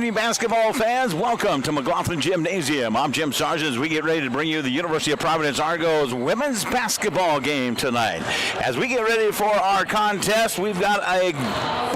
evening, basketball fans. Welcome to McLaughlin Gymnasium. I'm Jim Sargent as we get ready to bring you the University of Providence Argos women's basketball game tonight. As we get ready for our contest, we've got a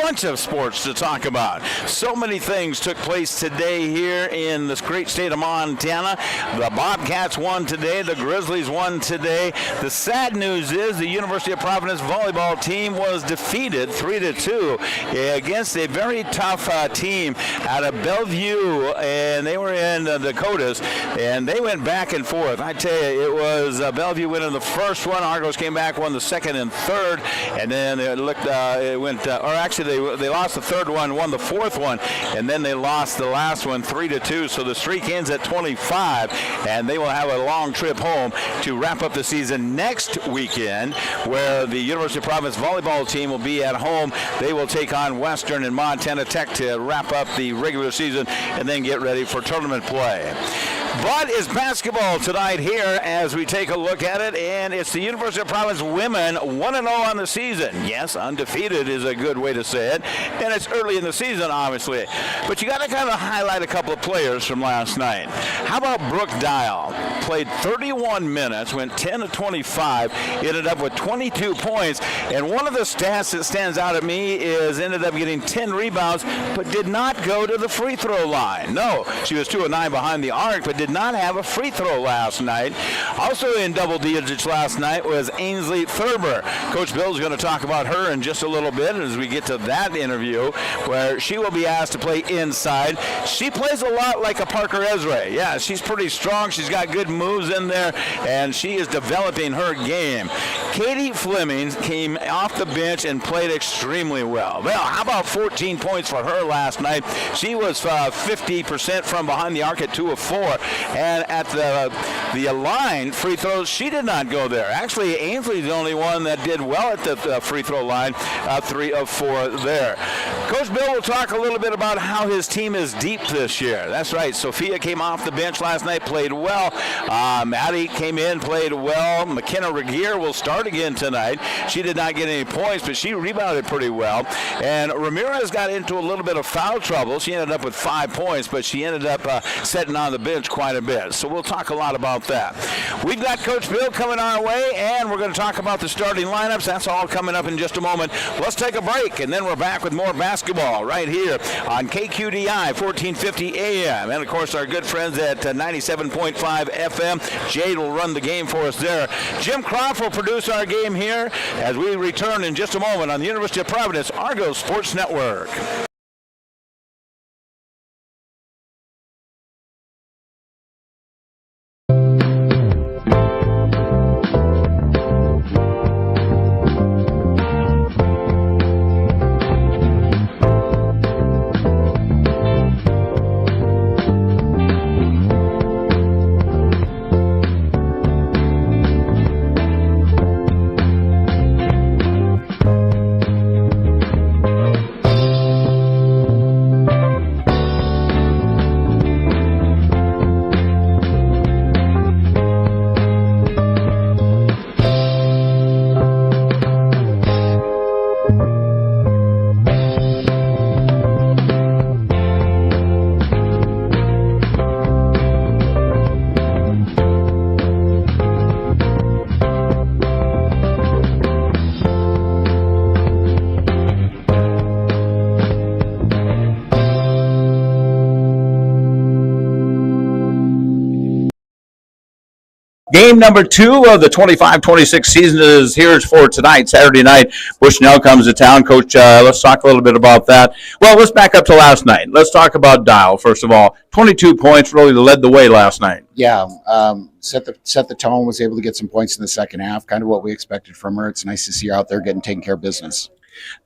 bunch of sports to talk about. So many things took place today here in this great state of Montana. The Bobcats won today. The Grizzlies won today. The sad news is the University of Providence volleyball team was defeated 3-2 against a very tough team out of Bellevue, and they were in the Dakotas, and they went back and forth. I tell you, it was Bellevue winning the first one. Argos came back, won the second and third, and then they lost the third one, won the fourth one, and then they lost the last one 3-2. So the streak ends at 25, and they will have a long trip home to wrap up the season next weekend, where the University of Providence volleyball team will be at home. They will take on Western and Montana Tech to wrap up the regular season and then get ready for tournament play. But it's basketball tonight here as we take a look at it, and it's the University of Providence women 1-0 on the season. Yes, undefeated is a good way to say it, and it's early in the season, obviously. But you got to kind of highlight a couple of players from last night. How about Brooke Dial? Played 31 minutes, went 10 of 25, ended up with 22 points, and one of the stats that stands out at me is ended up getting 10 rebounds, but did not go to the free throw line. No, she was 2 of 9 behind the arc, but did not have a free throw last night. Also in double digits last night was Ainsley Thurber. Coach Bill's going to talk about her in just a little bit as we get to that interview, where she will be asked to play inside. She plays a lot like a Parker Ezra. Yeah, she's pretty strong. She's got good moves in there, and she is developing her game. Katie Fleming came off the bench and played extremely well. Well, how about 14 points for her last night? She was 50% from behind the arc at 2 of 4. And at the line, free throws, she did not go there. Actually, Ainsley's the only one that did well at the free throw line, 3 of 4 there. Coach Bill will talk a little bit about how his team is deep this year. That's right. Sophia came off the bench last night, played well. Maddie came in, played well. McKenna Regier will start again tonight. She did not get any points, but she rebounded pretty well. And Ramirez got into a little bit of foul trouble. She ended up with 5 points, but she ended up sitting on the bench quite a bit. So we'll talk a lot about that. We've got Coach Bill coming our way, and we're going to talk about the starting lineups. That's all coming up in just a moment. Let's take a break, and then we're back with more basketball right here on KQDI 1450 AM. And, of course, our good friends at 97.5 FM. Jade will run the game for us there. Jim Croft will produce our game here as we return in just a moment on the University of Providence Argos Sports Network. Game number 2 of the 25-26 season is here for tonight, Saturday night. Bushnell comes to town. Coach, let's talk a little bit about that. Well, let's back up to last night. Let's talk about Dial, first of all. 22 points really led the way last night. Yeah, set the tone, was able to get some points in the second half, kind of what we expected from her. It's nice to see her out there taking care of business.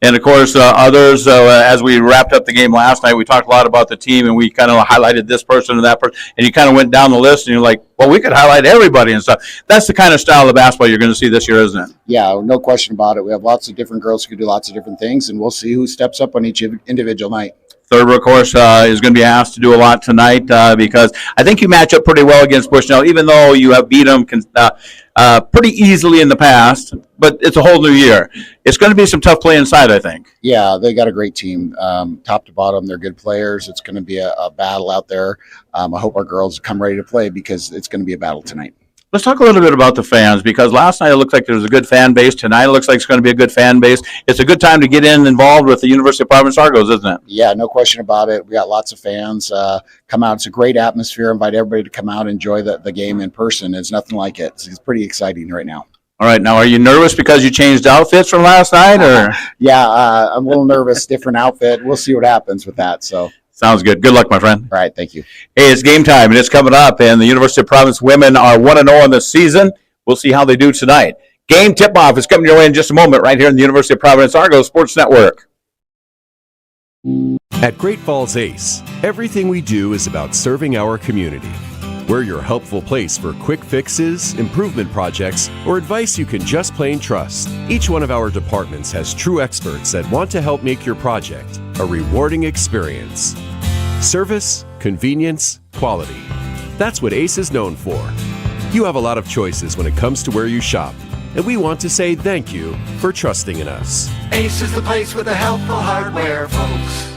And, of course, others, as we wrapped up the game last night, we talked a lot about the team, and we kind of highlighted this person and that person, and you kind of went down the list, and you're like, well, we could highlight everybody and stuff. That's the kind of style of basketball you're going to see this year, isn't it? Yeah, no question about it. We have lots of different girls who can do lots of different things, and we'll see who steps up on each individual night. Thurber, of course, is going to be asked to do a lot tonight because I think you match up pretty well against Bushnell, even though you have beat them pretty easily in the past. But it's a whole new year. It's going to be some tough play inside, I think. Yeah, they got a great team, top to bottom. They're good players. It's going to be a battle out there. I hope our girls come ready to play because it's going to be a battle tonight. Let's talk a little bit about the fans, because last night it looked like there was a good fan base. Tonight it looks like it's going to be a good fan base. It's a good time to get involved with the University of Providence Argos, isn't it? Yeah, no question about it. We got lots of fans come out. It's a great atmosphere. Invite everybody to come out and enjoy the game in person. It's nothing like it. It's pretty exciting right now. All right. Now, are you nervous because you changed outfits from last night? Or Yeah, I'm a little nervous. Different outfit. We'll see what happens with that. So. Sounds good. Good luck, my friend. All right. Thank you. Hey, it's game time, and it's coming up, and the University of Providence women are 1-0 in the season. We'll see how they do tonight. Game tip-off is coming your way in just a moment right here in the University of Providence Argos Sports Network. At Great Falls Ace, everything we do is about serving our community. We're your helpful place for quick fixes, improvement projects, or advice you can just plain trust. Each one of our departments has true experts that want to help make your project a rewarding experience. Service, convenience, quality. That's what Ace is known for. You have a lot of choices when it comes to where you shop, and we want to say thank you for trusting in us. Ace is the place with the helpful hardware, folks.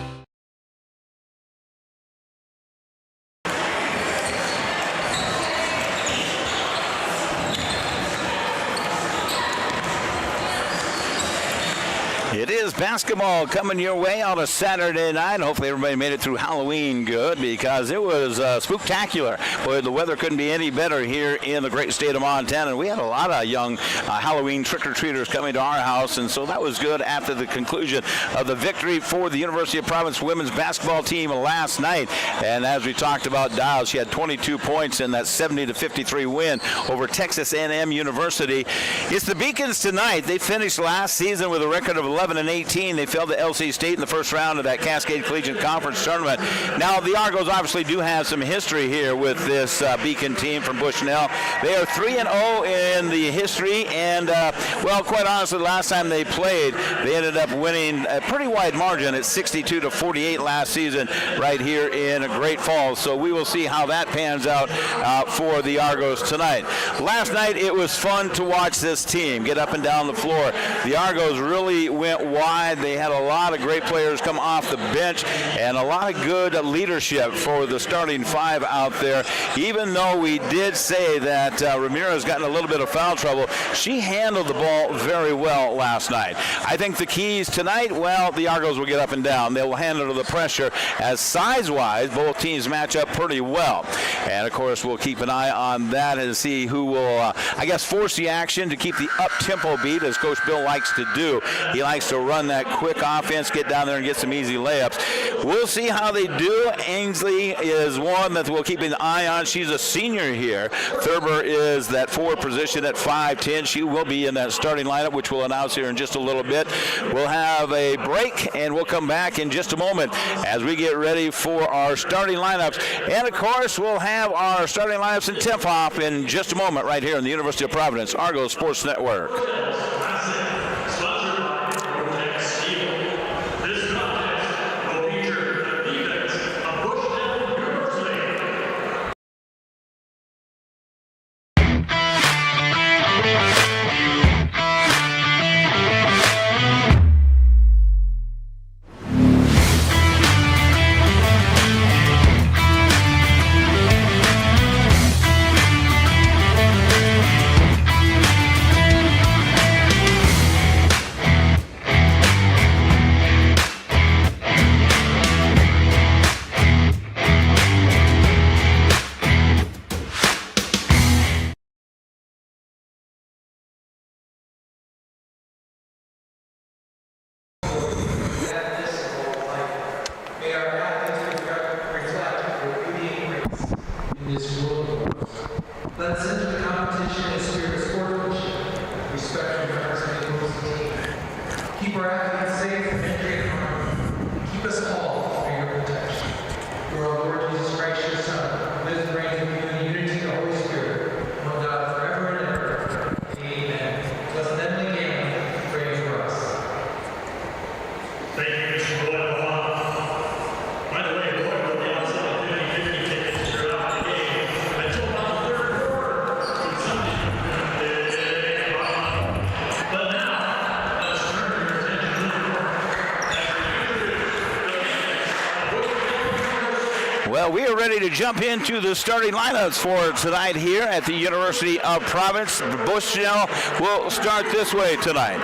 It is basketball coming your way on a Saturday night. Hopefully everybody made it through Halloween good, because it was spooktacular. Boy, the weather couldn't be any better here in the great state of Montana. And we had a lot of young Halloween trick-or-treaters coming to our house, and so that was good after the conclusion of the victory for the University of Providence women's basketball team last night. And as we talked about Dials, she had 22 points in that 70-53 win over Texas A&M University. It's the Beacons tonight. They finished last season with a record of 11-18. They fell to LC State in the first round of that Cascade Collegiate Conference tournament. Now, the Argos obviously do have some history here with this Beacon team from Bushnell. They are 3-0 in the history, and, well, quite honestly, last time they played, they ended up winning a pretty wide margin at 62-48 last season right here in Great Falls. So we will see how that pans out for the Argos tonight. Last night, it was fun to watch this team get up and down the floor. The Argos really went wide. They had a lot of great players come off the bench and a lot of good leadership for the starting five out there. Even though we did say that Ramirez got in a little bit of foul trouble, she handled the ball very well last night. I think the keys tonight, well, the Argos will get up and down. They will handle the pressure, as size-wise, both teams match up pretty well. And, of course, we'll keep an eye on that and see who will, I guess, force the action to keep the up-tempo beat, as Coach Bill likes to do. He likes to run that quick offense, get down there and get some easy layups. We'll see how they do. Ainsley is one that we'll keep an eye on. She's a senior here. Thurber is that forward position at 5'10". She will be in that starting lineup, which we'll announce here in just a little bit. We'll have a break, and we'll come back in just a moment as we get ready for our starting lineups. And, of course, we'll have our starting lineups and tip-off in just a moment right here on the University of Providence Argos Sports Network. Let's enter the competition in spirit of sportsmanship, respect for members and equals of the team. Keep our athletes safe from injury and harm. Keep us all for your protection. Through our Lord Jesus Christ, your Son, lives and reigns with you in the unity of the Holy Spirit, one God forever and ever. Amen. Let's then begin praying for us. Thank you, Mr. Boyle. we are ready to jump into the starting lineups for tonight here at the University of Providence. Bushnell will start this way tonight.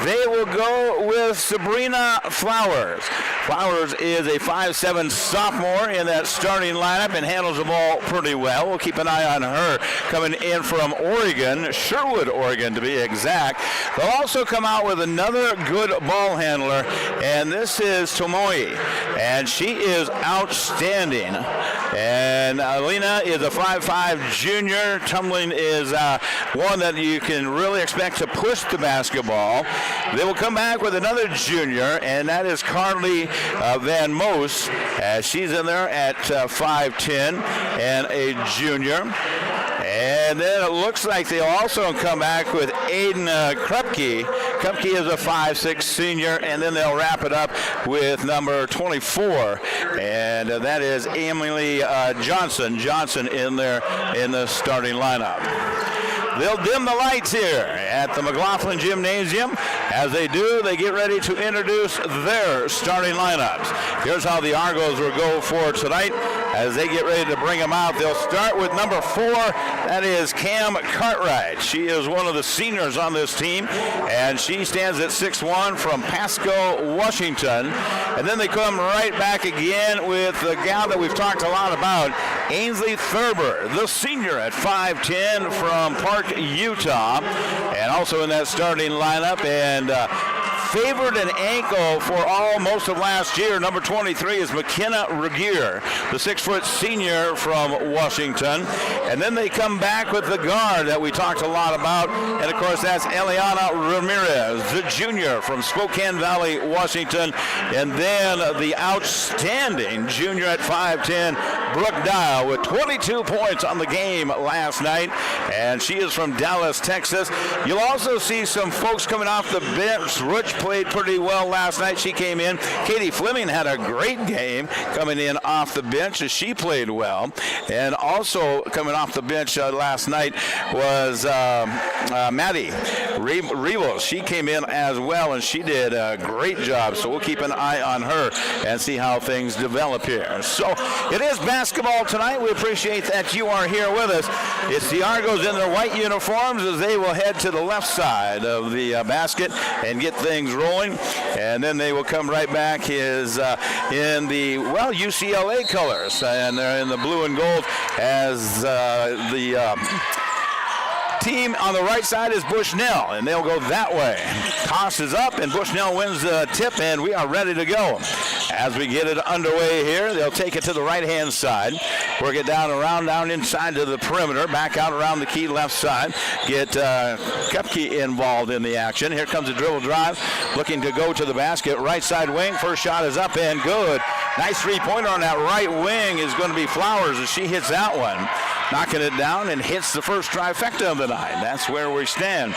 They will go with Sabrina Flowers. Flowers is a 5'7" sophomore in that starting lineup and handles the ball pretty well. We'll keep an eye on her coming in from Oregon, Sherwood, Oregon to be exact. They'll also come out with another good ball handler, and this is Tomoe, and she is outstanding. And Alina is a 5'5" junior. Tumbling is one that you can really expect to push the basketball. They will come back with another junior, and that is Carly Van Moos. She's in there at 5'10" and a junior. And then it looks like they'll also come back with Aiden Krupke. Krupke is a 5'6" senior, and then they'll wrap it up with number 24, and that is Emily Johnson. Johnson in there in the starting lineup. They'll dim the lights here at the McLaughlin Gymnasium. As they do, they get ready to introduce their starting lineups. Here's how the Argos will go for tonight. As they get ready to bring them out, they'll start with number 4. That is Cam Cartwright. She is one of the seniors on this team, and she stands at 6'1" from Pasco, Washington. And then they come right back again with the gal that we've talked a lot about, Ainsley Thurber, the senior at 5'10" from Park, Utah, and also in that starting lineup, and favored an ankle for most of last year. Number 23 is McKenna Regier, the 6-foot senior from Washington. And then they come back with the guard that we talked a lot about, and of course that's Eliana Ramirez, the junior from Spokane Valley, Washington. And then the outstanding junior at 5'10", Brooke Dial, with 22 points on the game last night, and she is from Dallas, Texas. You'll also see some folks coming off the bench. Rich played pretty well last night. She came in. Katie Fleming had a great game coming in off the bench as she played well. And also coming off the bench last night was Maddie Rivos. She came in as well, and she did a great job. So we'll keep an eye on her and see how things develop here. So it is basketball tonight. We appreciate that you are here with us. It's the Argos in their white uniforms as they will head to the left side of the basket and get things rolling. And then they will come right back in the, UCLA colors. And they're in the blue and gold as the team on the right side is Bushnell, and they'll go that way. Toss is up, and Bushnell wins the tip, and we are ready to go. As we get it underway here, they'll take it to the right-hand side, work it down inside to the perimeter, back out around the key left side, get Krupke involved in the action. Here comes a dribble drive, looking to go to the basket. Right side wing, first shot is up and good. Nice three-pointer on that right wing is going to be Flowers as she hits that one. Knocking it down and hits the first trifecta of the night. That's where we stand.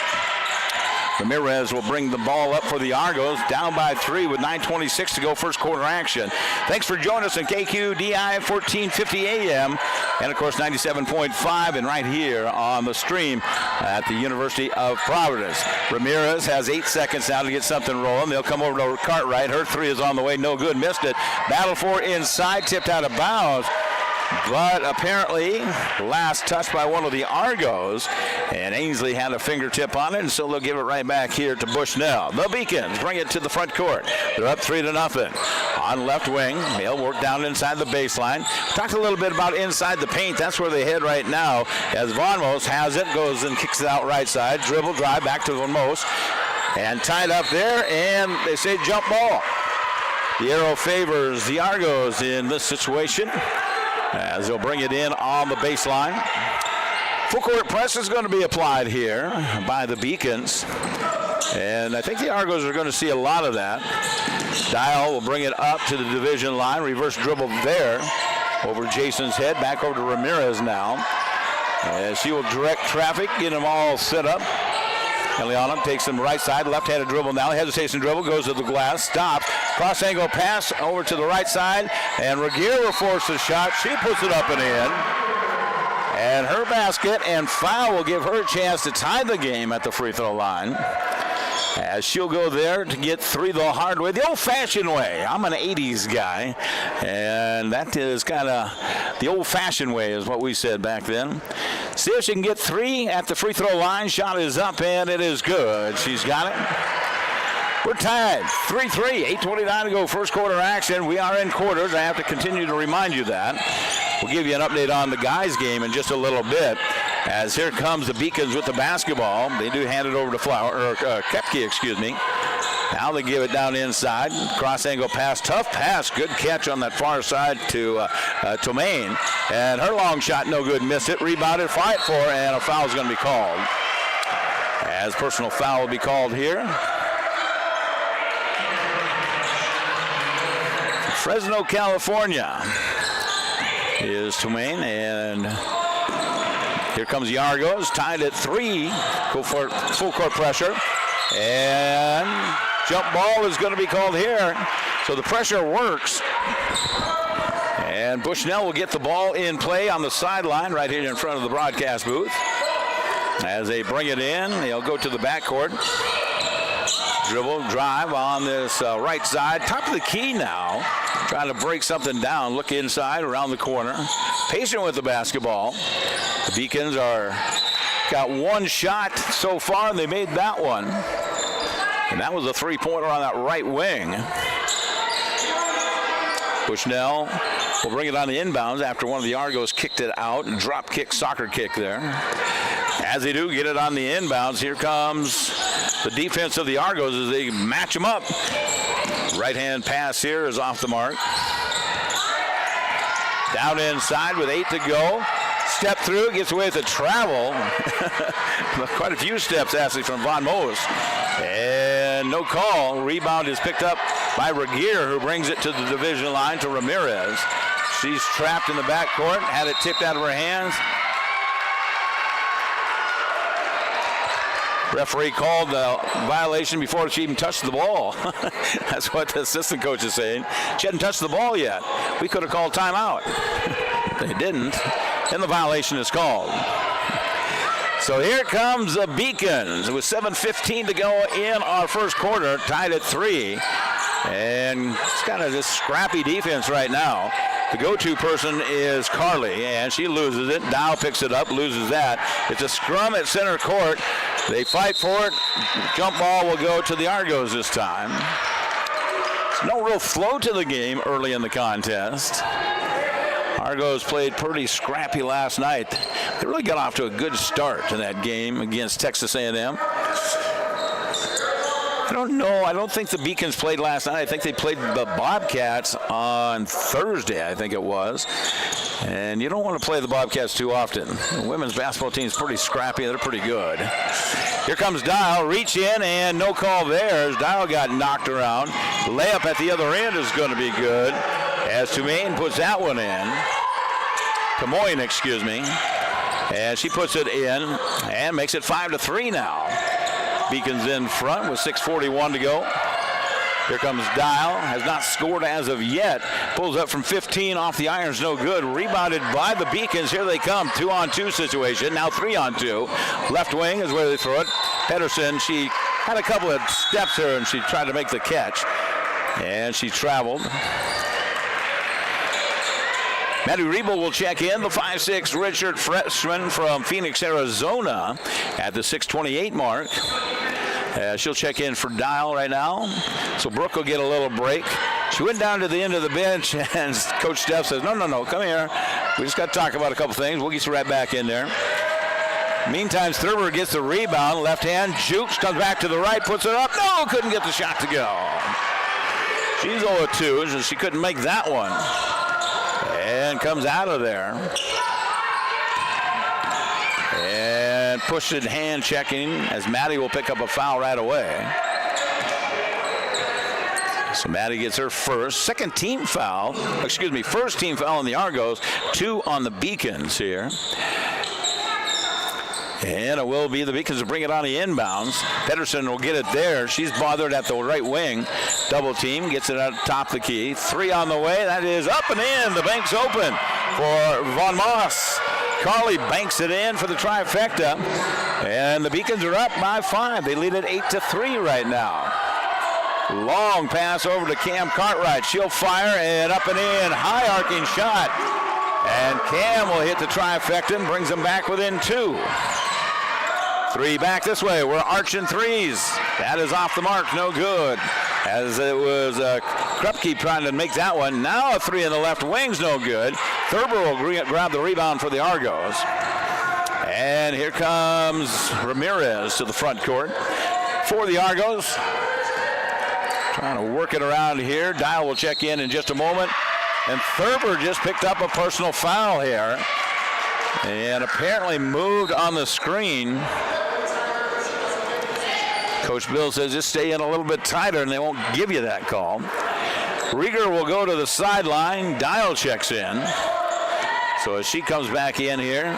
Ramirez will bring the ball up for the Argos, down by 3 with 9:26 to go, first quarter action. Thanks for joining us on KQDI 1450 AM, and of course 97.5 and right here on the stream at the University of Providence. Ramirez has 8 seconds now to get something rolling. They'll come over to Cartwright. Her three is on the way, no good, missed it. Battle for inside, tipped out of bounds. But apparently, last touch by one of the Argos, and Ainsley had a fingertip on it, and so they'll give it right back here to Bushnell. The Beacons bring it to the front court. They're up 3-0. On left wing, they'll work down inside the baseline. Talked a little bit about inside the paint. That's where they head right now, as Von Moos has it, goes and kicks it out right side. Dribble, drive, back to Von Moos. And tied up there, and they say jump ball. The arrow favors the Argos in this situation, as they'll bring it in on the baseline. Full court press is going to be applied here by the Beacons, and I think the Argos are going to see a lot of that. Dial will bring it up to the division line, reverse dribble there over Jason's head, back over to Ramirez now, as she will direct traffic, get them all set up. Eliana takes them right side, left-handed dribble now. Hesitation dribble, goes to the glass, stops. Cross-angle pass over to the right side, and Regier will force the shot. She puts it up and in. And her basket and foul will give her a chance to tie the game at the free throw line. as she'll go there to get 3 the hard way, the old-fashioned way. I'm an 80s guy, and that is kind of the old-fashioned way is what we said back then. See if she can get 3 at the free throw line. Shot is up, and it is good. She's got it. We're tied, 3-3, 8:29 to go, first quarter action. We are in quarters. I have to continue to remind you that. We'll give you an update on the guys' game in just a little bit. As here comes the Beacons with the basketball. They do hand it over to Kepke, excuse me. Now they give it down inside. Cross angle pass, tough pass. Good catch on that far side to Tomaine. And her long shot, no good, missed it. Rebounded, fight for, and a foul is going to be called. As personal foul will be called here. Fresno, California is Tomaine, and here comes Yargos, tied at 3. Go for full court pressure, and jump ball is going to be called here. So the pressure works, and Bushnell will get the ball in play on the sideline right here in front of the broadcast booth. As they bring it in, they'll go to the backcourt. Dribble, drive on this right side. Top of the key now. Trying to break something down. Look inside, around the corner. Patient with the basketball. The Beacons got 1 shot so far, and they made that one. And that was a 3-pointer on that right wing. Bushnell will bring it on the inbounds after one of the Argos kicked it out. Drop kick, soccer kick there. As they do get it on the inbounds, here comes the defense of the Argos as they match them up. Right-hand pass here is off the mark. Down inside with 8 to go. Step through, gets away with the travel. Quite a few steps, actually, from Von Moos. And no call. Rebound is picked up by Regier, who brings it to the division line to Ramirez. She's trapped in the backcourt, had it tipped out of her hands. Referee called the violation before she even touched the ball. That's what the assistant coach is saying. She hadn't touched the ball yet. We could have called timeout. They didn't, and the violation is called. So here comes the Beacons with 7:15 to go in our first quarter, tied at 3. And it's kind of this scrappy defense right now. The go-to person is Carly, and she loses it. Dow picks it up, loses that. It's a scrum at center court. They fight for it. Jump ball will go to the Argos this time. There's no real flow to the game early in the contest. Argos played pretty scrappy last night. They really got off to a good start in that game against Texas A&M. I don't know. I don't think the Beacons played last night. I think they played the Bobcats on Thursday, I think it was. And you don't want to play the Bobcats too often. The women's basketball team is pretty scrappy. They're pretty good. Here comes Dial. Reach in, and no call there. Dial got knocked around. The layup at the other end is going to be good, as Tomaine puts that one in. Tomoine, excuse me. And she puts it in and makes it 5-3 now. Beacons in front with 6:41 to go. Here comes Dial. Has not scored as of yet. Pulls up from 15 off the irons. No good. Rebounded by the Beacons. Here they come. 2-on-2 situation. Now 3-on-2. Left wing is where they throw it. Pedersen, she had a couple of steps here, and she tried to make the catch. And she traveled. Maddie Riebel will check in, the 5'6" redshirt freshman from Phoenix, Arizona, at the 6:28 mark. She'll check in for Dial right now. So Brooke will get a little break. She went down to the end of the bench, and Coach Steph says, no, come here. We just got to talk about a couple things. We'll get you right back in there. Meantime, Thurber gets the rebound. Left hand, jukes, comes back to the right, puts it up. No, couldn't get the shot to go. She's 0-2, so she couldn't make that one. And comes out of there. And pushed it, hand checking, as Maddie will pick up a foul right away. So Maddie gets her first team foul on the Argos, 2 on the Beacons here. And it will be the Beacons to bring it on the inbounds. Pedersen will get it there. She's bothered at the right wing. Double team, gets it out top the key. 3 on the way. That is up and in. The bank's open for Von Moss. Carly banks it in for the trifecta. And the Beacons are up by 5. They lead it 8-3 right now. Long pass over to Cam Cartwright. She'll fire and up and in. High arcing shot. And Cam will hit the trifecta and brings them back within 2. 3 back this way. We're arching threes. That is off the mark. No good. As it was Krupke trying to make that one. Now a 3 in the left wing's no good. Thurber will grab the rebound for the Argos. And here comes Ramirez to the front court for the Argos. Trying to work it around here. Dial will check in just a moment. And Thurber just picked up a personal foul here. And apparently moved on the screen. Coach Bill says just stay in a little bit tighter and they won't give you that call. Rieger will go to the sideline. Dial checks in. So as she comes back in here,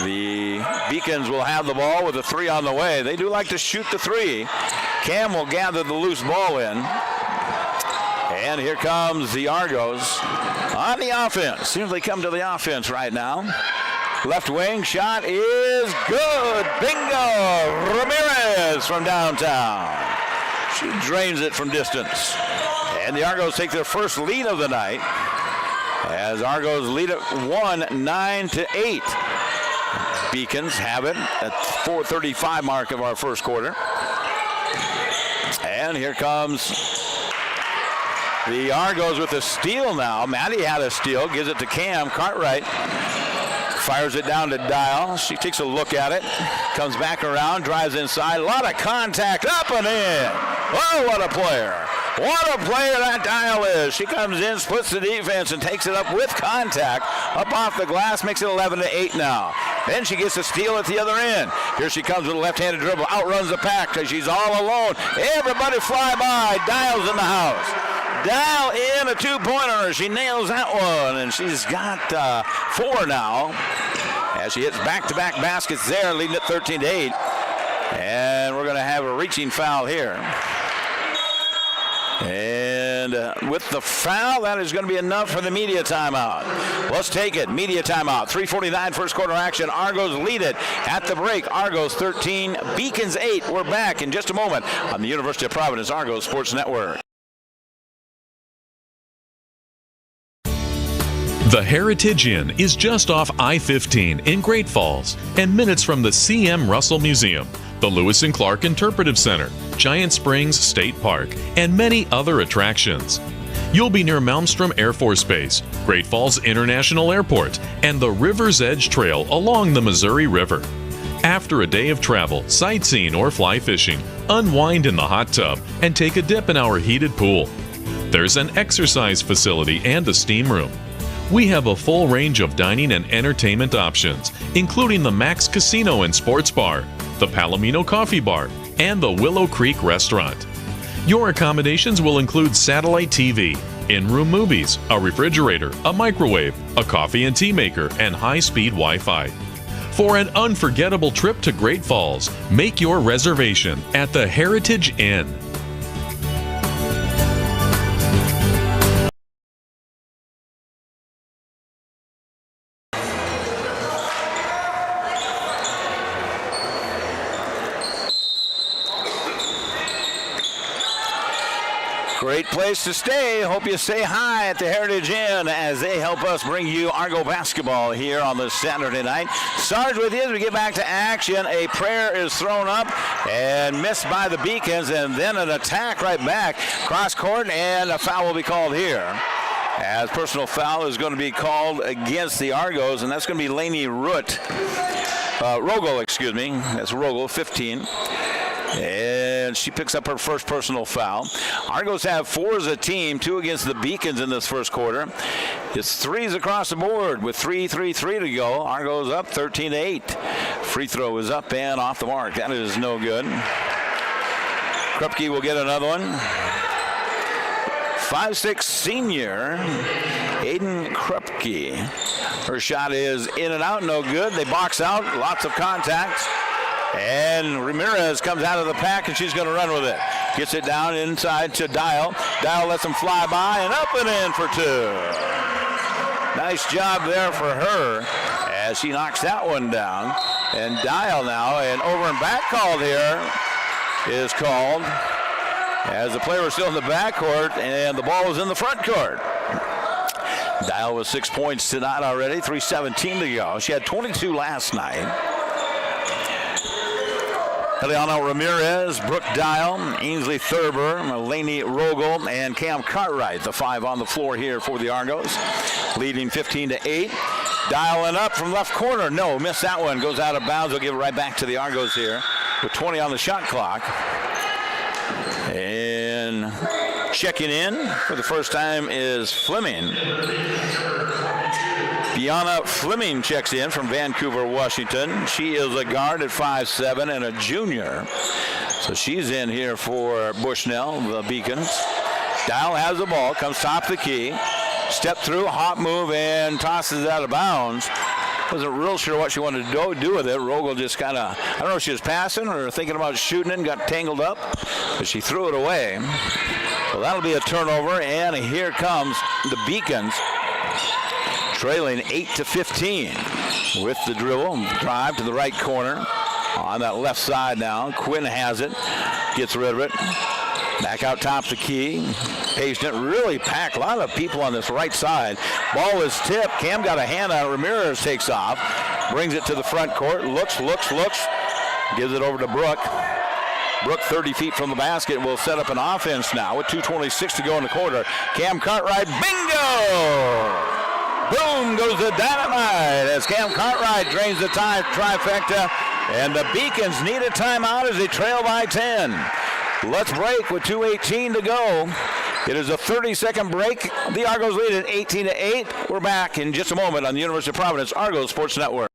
the Beacons will have the ball with a 3 on the way. They do like to shoot the 3. Cam will gather the loose ball in. And here comes the Argos on the offense. Seems they come to the offense right now. Left wing shot is good. Bingo! Ramirez from downtown. She drains it from distance. And the Argos take their first lead of the night. As Argos lead it 9-8. Beacons have it at 4:35 mark of our first quarter. And here comes the Argos with a steal now. Maddie had a steal, gives it to Cam Cartwright. Fires it down to Dial. She takes a look at it, comes back around, drives inside. A lot of contact, up and in. Oh, what a player. What a player that Dial is. She comes in, splits the defense, and takes it up with contact. Up off the glass, makes it 11-8 now. Then she gets a steal at the other end. Here she comes with a left-handed dribble, outruns the pack because she's all alone. Everybody fly by. Dial's in the house. Dial in a 2-pointer. She nails that one, and she's got 4 now. As she hits back-to-back baskets there, leading it 13-8. And we're going to have a reaching foul here. And with the foul, that is going to be enough for the media timeout. Let's take it. Media timeout. 3:49 first quarter action. Argos lead it at the break. Argos 13, Beacons 8. We're back in just a moment on the University of Providence Argos Sports Network. The Heritage Inn is just off I-15 in Great Falls and minutes from the C.M. Russell Museum, the Lewis and Clark Interpretive Center, Giant Springs State Park, and many other attractions. You'll be near Malmstrom Air Force Base, Great Falls International Airport, and the River's Edge Trail along the Missouri River. After a day of travel, sightseeing, or fly fishing, unwind in the hot tub and take a dip in our heated pool. There's an exercise facility and a steam room. We have a full range of dining and entertainment options, including the Max Casino and Sports Bar, the Palomino Coffee Bar, and the Willow Creek Restaurant. Your accommodations will include satellite TV, in-room movies, a refrigerator, a microwave, a coffee and tea maker, and high-speed Wi-Fi. For an unforgettable trip to Great Falls, make your reservation at the Heritage Inn. Great place to stay. Hope you say hi at the Heritage Inn as they help us bring you Argo basketball here on this Saturday night. Sarge with you as we get back to action. A prayer is thrown up and missed by the Beacons, and then an attack right back. Cross court, and a foul will be called here. As personal foul is going to be called against the Argos, and that's going to be Lainey Rogel, excuse me. That's Rogel, 15. And she picks up her first personal foul. Argos have 4 as a team, 2 against the Beacons in this first quarter. It's 3s across the board with 3:33 to go. Argos up 13-8. Free throw is up and off the mark. That is no good. Krupke will get another one. 5'6" senior Aiden Krupke. Her shot is in and out, no good. They box out, lots of contact. And Ramirez comes out of the pack, and she's going to run with it. Gets it down inside to Dial. Dial lets him fly by, and up and in for 2. Nice job there for her as she knocks that one down. And Dial now, and over and back called here is called as the player was still in the backcourt and the ball was in the front court. Dial with 6 points tonight already, 3:17 to go. She had 22 last night. Eliana Ramirez, Brooke Dial, Ainsley Thurber, Lainey Rogel, and Cam Cartwright, the 5 on the floor here for the Argos, leading 15-8. Dialing up from left corner. No, missed that one. Goes out of bounds. They'll give it right back to the Argos here with 20 on the shot clock. And checking in for the first time is Fleming. Deanna Fleming checks in from Vancouver, Washington. She is a guard at 5'7" and a junior. So she's in here for Bushnell, the Beacons. Dial has the ball, comes top of the key. Step through, hot move, and tosses it out of bounds. Wasn't real sure what she wanted to do with it. Rogel just kind of, I don't know if she was passing or thinking about shooting it and got tangled up, but she threw it away. So that'll be a turnover, and here comes the Beacons, trailing 8-15 with the dribble. Drive to the right corner on that left side now. Quinn has it, gets rid of it. Back out top the key. Patient, really packed. A lot of people on this right side. Ball is tipped. Cam got a hand on it. Ramirez takes off. Brings it to the front court. Looks. Gives it over to Brooke. Brooke 30 feet from the basket will set up an offense now with 2:26 to go in the quarter. Cam Cartwright, bingo! Boom goes the dynamite as Cam Cartwright drains the trifecta. And the Beacons need a timeout as they trail by 10. Let's break with 2:18 to go. It is a 30-second break. The Argos lead at 18-8. We're back in just a moment on the University of Providence Argos Sports Network.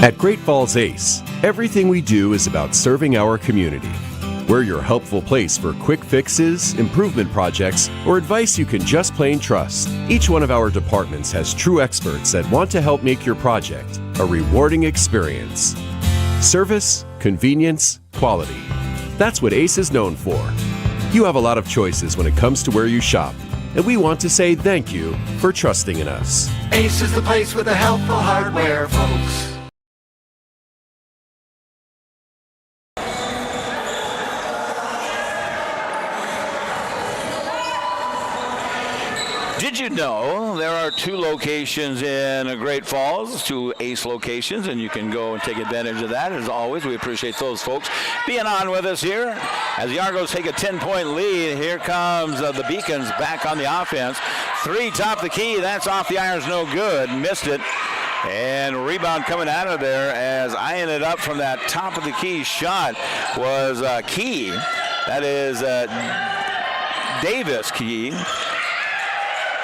At Great Falls Ace, everything we do is about serving our community. We're your helpful place for quick fixes, improvement projects, or advice you can just plain trust. Each one of our departments has true experts that want to help make your project a rewarding experience. Service, convenience, quality. That's what Ace is known for. You have a lot of choices when it comes to where you shop, and we want to say thank you for trusting in us. Ace is the place with the helpful hardware, folks. Did you know there are 2 locations in Great Falls, 2 Ace locations, and you can go and take advantage of that. As always, we appreciate those folks being on with us here. As the Argos take a 10-point lead, here comes the Beacons back on the offense. 3 top the key. That's off the irons, no good. Missed it. And rebound coming out of there as eyeing it up from that top of the key shot was Key. That is Davis Key.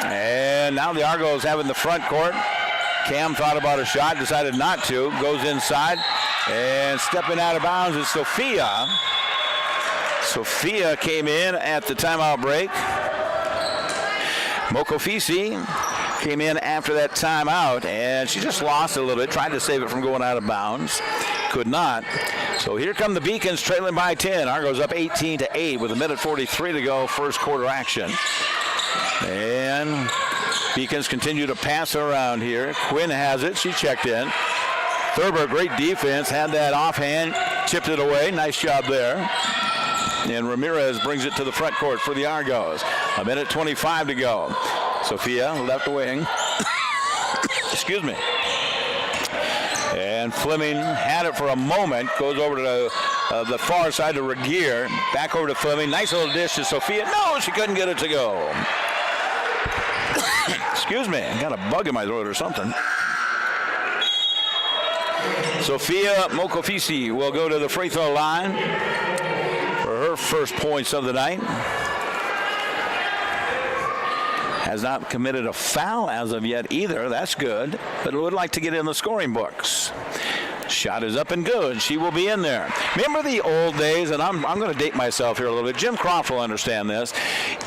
And now the Argos have in the front court. Cam thought about a shot, decided not to. Goes inside, and stepping out of bounds is Sophia. Sophia came in at the timeout break. Mokofisi came in after that timeout, and she just lost a little bit. Tried to save it from going out of bounds. Could not. So here come the Beacons trailing by 10. Argos up 18-8 with 1:43 to go, first quarter action. And Beacons continue to pass around here. Quinn has it. She checked in. Thurber, great defense. Had that offhand. Chipped it away. Nice job there. And Ramirez brings it to the front court for the Argos. 1:25 to go. Sophia, left wing. Excuse me. And Fleming had it for a moment. Goes over to the far side to Regier. Back over to Fleming. Nice little dish to Sophia. No, she couldn't get it to go. Excuse me, I got a bug in my throat or something. Sophia Mokofisi will go to the free throw line for her first points of the night. Has not committed a foul as of yet either. That's good, but would like to get in the scoring books. Shot is up and good. She will be in there. Remember the old days, and I'm going to date myself here a little bit. Jim Croft will understand this.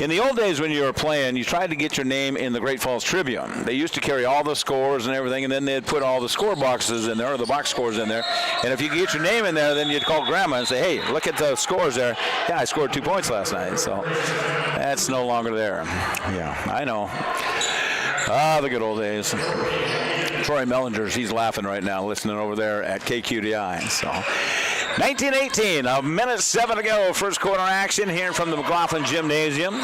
In the old days when you were playing, you tried to get your name in the Great Falls Tribune. They used to carry all the scores and everything, and then they'd put all the score boxes in there, or the box scores in there. And if you get your name in there, then you'd call Grandma and say, hey, look at the scores there. Yeah, I scored 2 points last night. So that's no longer there. Yeah, I know. Ah, the good old days. Troy Mellingers, he's laughing right now, listening over there at KQDI. So, 1918, a minute 7 to go. First quarter action here from the McLaughlin Gymnasium.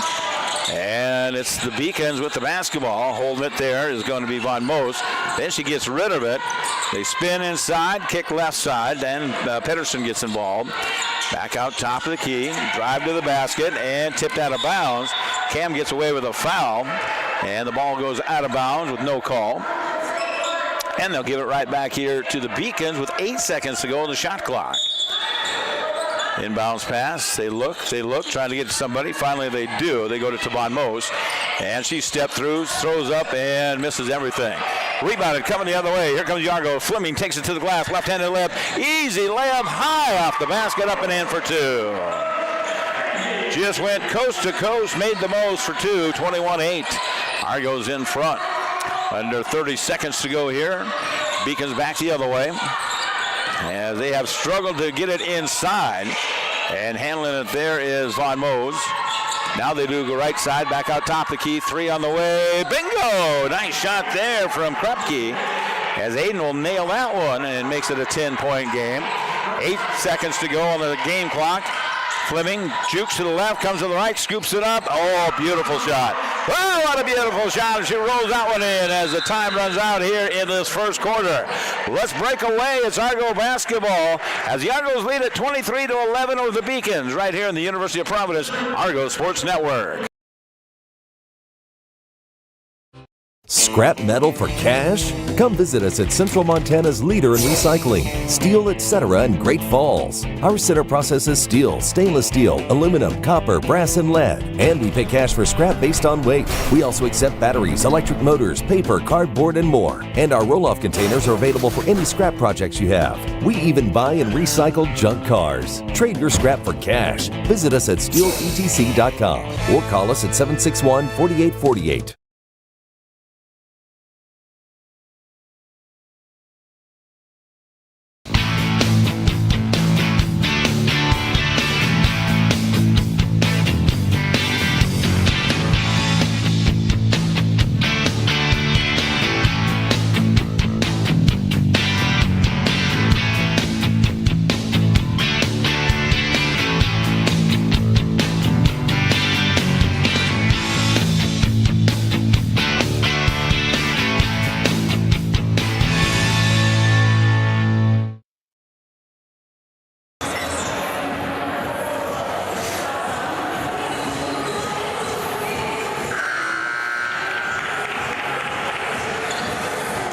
And it's the Beacons with the basketball. Holding it there is going to be Von Moos. Then she gets rid of it. They spin inside, kick left side, and Pedersen gets involved. Back out top of the key, drive to the basket, and tipped out of bounds. Cam gets away with a foul, and the ball goes out of bounds with no call. And they'll give it right back here to the Beacons with 8 seconds to go on the shot clock. Inbounds pass. They look, trying to get to somebody. Finally, they do. They go to Tavon Mose, and she stepped through, throws up, and misses everything. Rebounded, coming the other way. Here comes Yargo. Fleming takes it to the glass, left-handed layup. Easy layup, high off the basket, up and in for two. Just went coast to coast, made the most for two, 21-8. Argo's in front. Under 30 seconds to go here. Beacons back the other way. As they have struggled to get it inside. And handling it there is Von Mose. Now they do go right side, back out top the key. Three on the way. Bingo! Nice shot there from Krupke. As Aiden will nail that one and makes it a 10-point game. 8 seconds to go on the game clock. Fleming jukes to the left, comes to the right, scoops it up. Oh, beautiful shot. Oh, what a beautiful shot. And she rolls that one in as the time runs out here in this first quarter. Let's break away. It's Argo basketball as the Argos lead at 23-11 over the Beacons right here in the University of Providence Argo Sports Network. Scrap metal for cash? Come visit us at Central Montana's leader in recycling, steel, etc. in Great Falls. Our center processes steel, stainless steel, aluminum, copper, brass, and lead. And we pay cash for scrap based on weight. We also accept batteries, electric motors, paper, cardboard, and more. And our roll-off containers are available for any scrap projects you have. We even buy and recycle junk cars. Trade your scrap for cash. Visit us at steeletc.com or call us at 761-4848.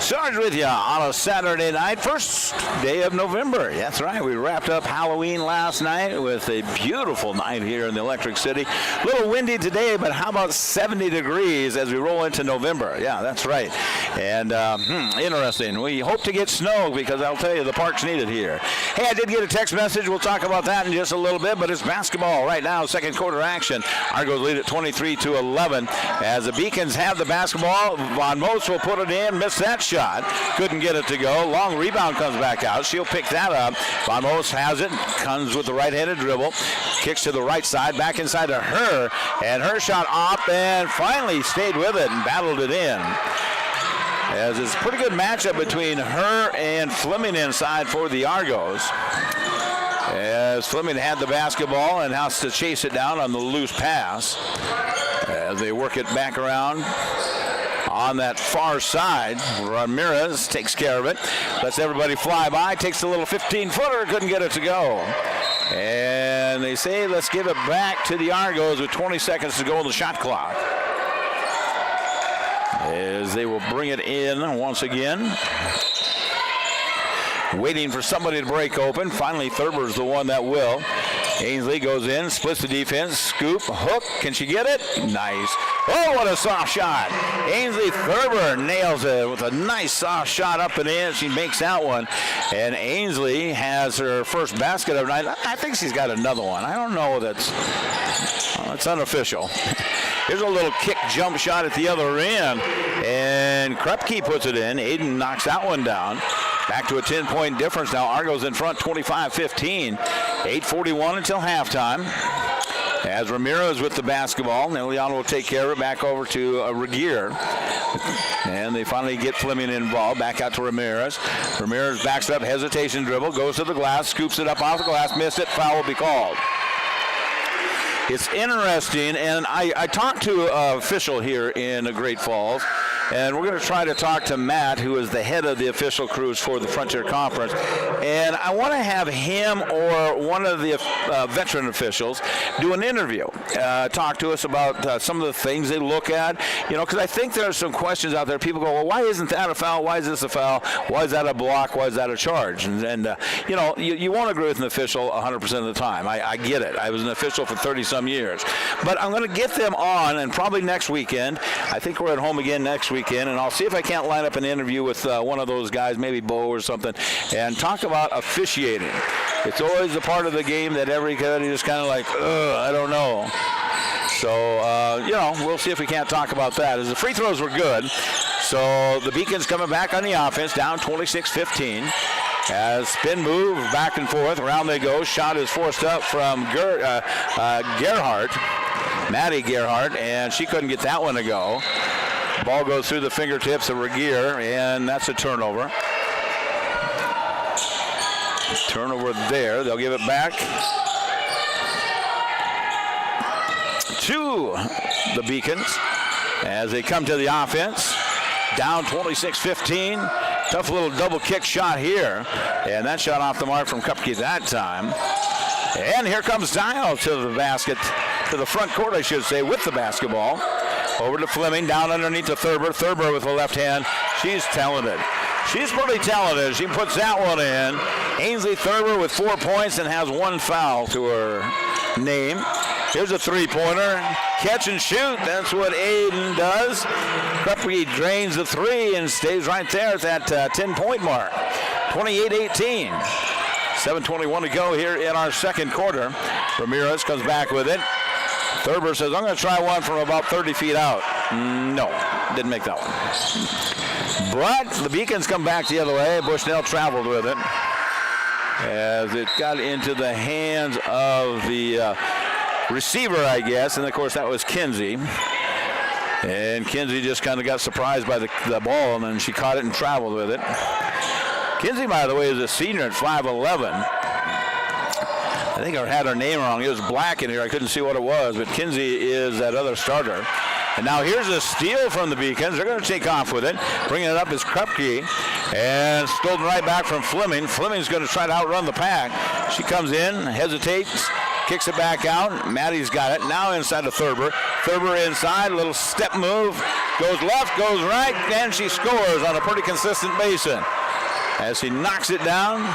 Sarge with you on a Saturday night, first day of November. That's right. We wrapped up Halloween last night with a beautiful night here in the Electric City. A little windy today, but how about 70 degrees as we roll into November? Yeah, that's right. And interesting. We hope to get snow because I'll tell you the park's needed here. Hey, I did get a text message. We'll talk about that in just a little bit, but it's basketball right now, second quarter action. Argos lead at 23-11 as the Beacons have the basketball. Von Moos will put it in, missed that shot. Couldn't get it to go. Long rebound comes back out. She'll pick that up. Von Moos has it. Comes with the right-handed dribble. Kicks to the right side. Back inside to her. And her shot off and finally stayed with it and battled it in. As it's a pretty good matchup between her and Fleming inside for the Argos. As Fleming had the basketball and has to chase it down on the loose pass. As they work it back around. On that far side, Ramirez takes care of it, lets everybody fly by, takes a little 15-footer, couldn't get it to go. And they say let's give it back to the Argos with 20 seconds to go on the shot clock. As they will bring it in once again. Waiting for somebody to break open. Finally, Thurber's the one that will. Ainsley goes in, splits the defense, scoop, hook. Can she get it? Nice. Oh, what a soft shot. Ainsley Thurber nails it with a nice soft shot up and in. She makes that one. And Ainsley has her first basket of the night. I think she's got another one. I don't know. It's unofficial. Here's a little kick jump shot at the other end. And Krupke puts it in. Aiden knocks that one down. Back to a 10-point difference now. Argos in front 25-15. 8:41 until halftime. As Ramirez with the basketball, Liliano will take care of it back over to Regier. And they finally get Fleming involved. Back out to Ramirez. Ramirez backs up, hesitation dribble, goes to the glass, scoops it up off the glass, missed it, foul will be called. It's interesting, and I talked to an official here in Great Falls, and we're going to try to talk to Matt, who is the head of the official crews for the Frontier Conference. And I want to have him or one of the veteran officials do an interview, talk to us about some of the things they look at, because I think there are some questions out there. People go, well, why isn't that a foul? Why is this a foul? Why is that a block? Why is that a charge? And you won't agree with an official 100% of the time. I get it. I was an official for 30-some years. But I'm going to get them on, and probably next weekend. I think we're at home again next weekend, and I'll see if I can't line up an interview with one of those guys, maybe Bo or something, and talk about officiating. It's always a part of the game that everybody just kind of like, I don't know. So, we'll see if we can't talk about that. As the free throws were good, so the Beacons coming back on the offense, down 26-15. As spin move, back and forth, around they go. Shot is forced up from Gerhardt, Maddie Gerhardt, and she couldn't get that one to go. Ball goes through the fingertips of Regier, and that's a turnover. Turnover there. They'll give it back to the Beacons as they come to the offense. Down 26-15. Tough little double kick shot here. And that shot off the mark from Kupke that time. And here comes Dial to the basket, to the front court, I should say, with the basketball. Over to Fleming, down underneath to Thurber. Thurber with the left hand. She's talented. She's pretty talented. She puts that one in. Ainsley Thurber with 4 points and has 1 foul to her name. Here's a three-pointer. Catch and shoot. That's what Aiden does. Kupke drains the three and stays right there at that 10-point mark. 28-18. 7:21 to go here in our second quarter. Ramirez comes back with it. Thurber says, I'm going to try one from about 30 feet out. No, didn't make that one. But the Beacons come back the other way. Bushnell traveled with it as it got into the hands of the receiver, I guess. And, of course, that was Kinsey. And Kinsey just kind of got surprised by the ball, and then she caught it and traveled with it. Kinsey, by the way, is a senior at 5'11". I think I had her name wrong. It was black in here. I couldn't see what it was, but Kinsey is that other starter. And now here's a steal from the Beacons. They're going to take off with it. Bringing it up is Krupke. And stolen right back from Fleming. Fleming's going to try to outrun the pack. She comes in, hesitates, kicks it back out. Maddie's got it. Now inside to Thurber. Thurber inside, a little step move. Goes left, goes right, and she scores on a pretty consistent basis. As he knocks it down,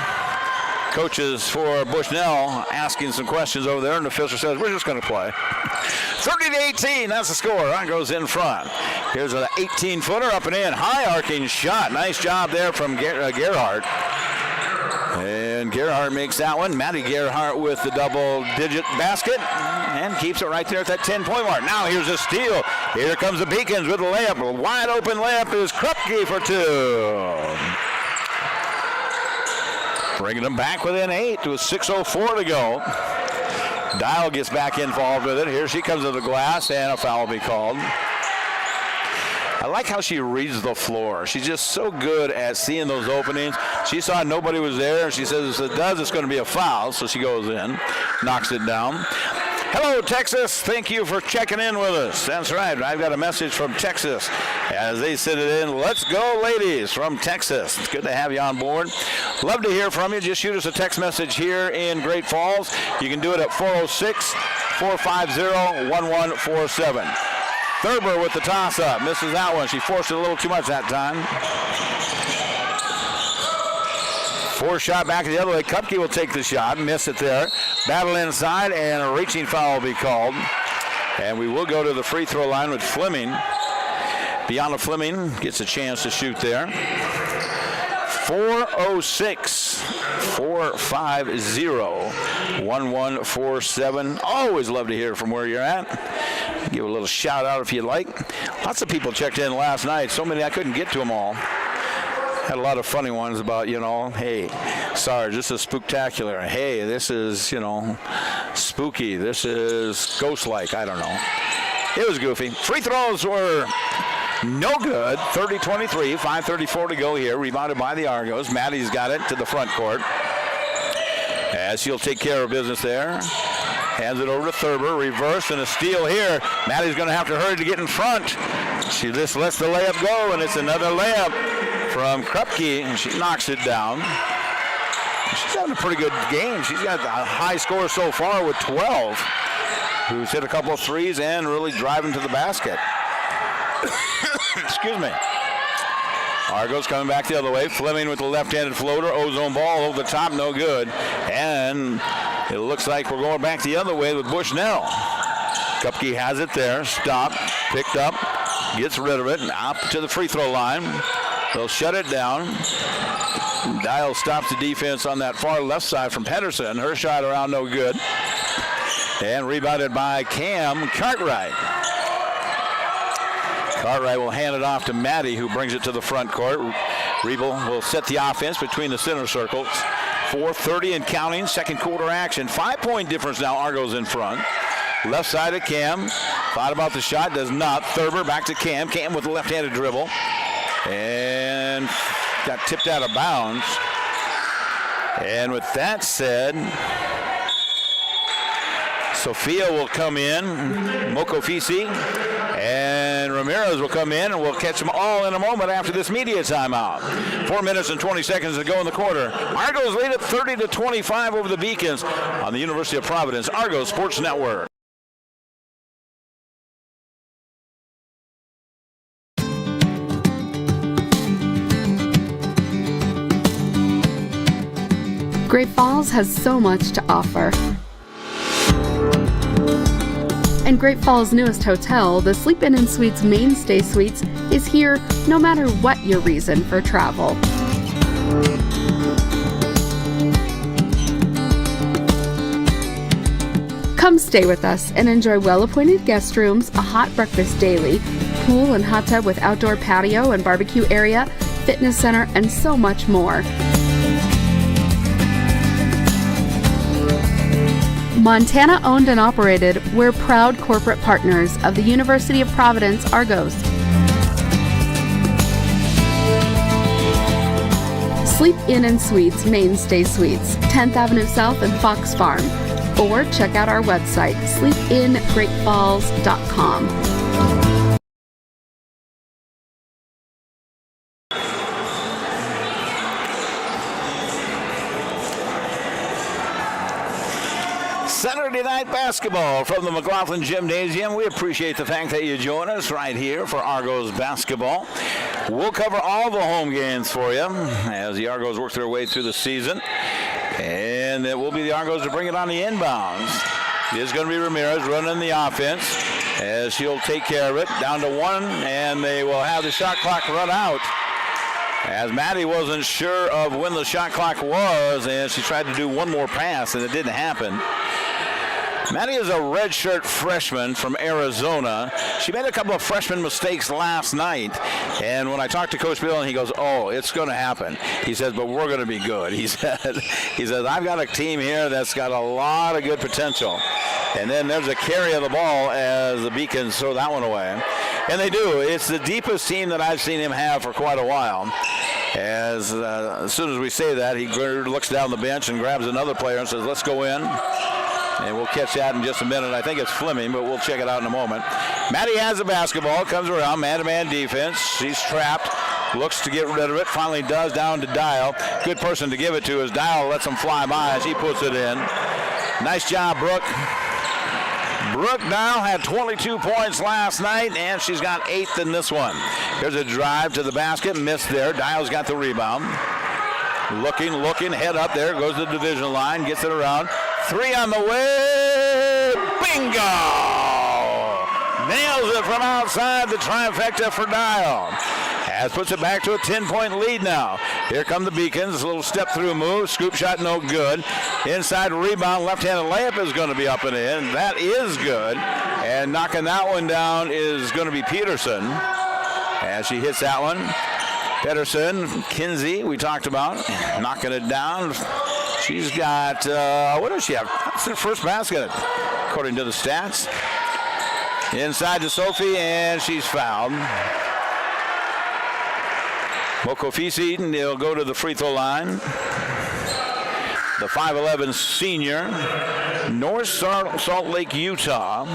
coaches for Bushnell asking some questions over there, and the official says, we're just going to play. 30-18, that's the score. That goes in front. Here's an 18-footer up and in. High arcing shot. Nice job there from Gerhardt. And Gerhardt makes that one. Maddie Gerhardt with the double-digit basket and keeps it right there at that 10-point mark. Now here's a steal. Here comes the Beacons with a layup. A wide-open layup is Krupke for 2. Bringing them back within 8 with 6:04 to go. Dial gets back involved with it. Here she comes to the glass, and a foul will be called. I like how she reads the floor. She's just so good at seeing those openings. She saw nobody was there. She says, if it does, it's going to be a foul. So she goes in, knocks it down. Hello, Texas. Thank you for checking in with us. That's right. I've got a message from Texas as they send it in. Let's go, ladies, from Texas. It's good to have you on board. Love to hear from you. Just shoot us a text message here in Great Falls. You can do it at 406-450-1147. Thurber with the toss-up. Misses that one. She forced it a little too much that time. Force shot back the other way. Kupke will take the shot. Miss it there. Battle inside, and a reaching foul will be called. And we will go to the free throw line with Fleming. Bianca Fleming gets a chance to shoot there. 406-450-1147. Always love to hear from where you're at. Give a little shout out if you'd like. Lots of people checked in last night. So many I couldn't get to them all. Had a lot of funny ones about, hey, Sarge, this is spooktacular. Hey, this is, spooky. This is ghost-like. I don't know. It was goofy. Free throws were no good. 30-23, 5:34 to go here. Rebounded by the Argos. Maddie's got it to the front court. As she'll take care of business there. Hands it over to Thurber. Reverse and a steal here. Maddie's going to have to hurry to get in front. She just lets the layup go, and it's another layup from Krupke, and she knocks it down. She's having a pretty good game. She's got a high score so far with 12. Who's hit a couple of threes and really driving to the basket. Excuse me. Argos coming back the other way. Fleming with the left-handed floater. Ozone ball over the top, no good. And it looks like we're going back the other way with Bushnell. Kupke has it there. Stopped. Picked up. Gets rid of it. Up to the free throw line. They'll shut it down. Dial stops the defense on that far left side from Pedersen. Her shot around, no good. And rebounded by Cam Cartwright. Cartwright will hand it off to Maddie, who brings it to the front court. Riebel will set the offense between the center circles. 4:30 and counting, second quarter action. 5-point difference now, Argos in front. Left side of Cam. Thought about the shot, does not. Thurber back to Cam. Cam with the left-handed dribble. And got tipped out of bounds. And with that said, Sophia will come in. Mokofisi. And Ramirez will come in, and we'll catch them all in a moment after this media timeout. 4 minutes and 20 seconds to go in the quarter. Argos lead at 30-25 over the Beacons on the University of Providence Argos Sports Network. Great Falls has so much to offer. And Great Falls' newest hotel, the Sleep Inn & Suites Mainstay Suites, is here no matter what your reason for travel. Come stay with us and enjoy well-appointed guest rooms, a hot breakfast daily, pool and hot tub with outdoor patio and barbecue area, fitness center, and so much more. Montana owned and operated, we're proud corporate partners of the University of Providence Argos. Sleep Inn & Suites Mainstay Suites, 10th Avenue South and Fox Farm. Or check out our website, sleepingreatfalls.com. Saturday night basketball from the McLaughlin Gymnasium. We appreciate the fact that you join us right here for Argos basketball. We'll cover all the home games for you as the Argos work their way through the season. And it will be the Argos to bring it on the inbounds. It is going to be Ramirez running the offense as she'll take care of it. Down to one, and they will have the shot clock run out. As Maddie wasn't sure of when the shot clock was, and she tried to do one more pass, and it didn't happen. Maddie is a redshirt freshman from Arizona. She made a couple of freshman mistakes last night, and when I talked to Coach Bill, and he goes, "Oh, it's going to happen." He says, "But we're going to be good." He says, "I've got a team here that's got a lot of good potential." And then there's a carry of the ball as the Beacons throw that one away. And they do. It's the deepest team that I've seen him have for quite a while. As soon as we say that, he looks down the bench and grabs another player and says, "Let's go in." And we'll catch that in just a minute. I think it's Fleming, but we'll check it out in a moment. Maddie has the basketball, comes around, man-to-man defense. She's trapped, looks to get rid of it, finally does, down to Dial. Good person to give it to is Dial, lets him fly by as he puts it in. Nice job, Brooke. Brooke now had 22 points last night, and she's got 8th in this one. Here's a drive to the basket, missed there. Dial's got the rebound. Looking, head up there, goes to the division line, gets it around. 3 on the way, bingo! Nails it from outside the trifecta for Dial. As puts it back to a 10-point lead now. Here come the Beacons, a little step-through move, scoop shot no good. Inside rebound, left-handed layup is going to be up and in. That is good. And knocking that one down is going to be Peterson. As she hits that one. Pedersen, Kinsey, we talked about, knocking it down. She's got, what does she have? That's her first basket, according to the stats. Inside to Sophie, and she's fouled. Mokofisi, they'll go to the free throw line. The 5'11 senior, North Salt Lake, Utah.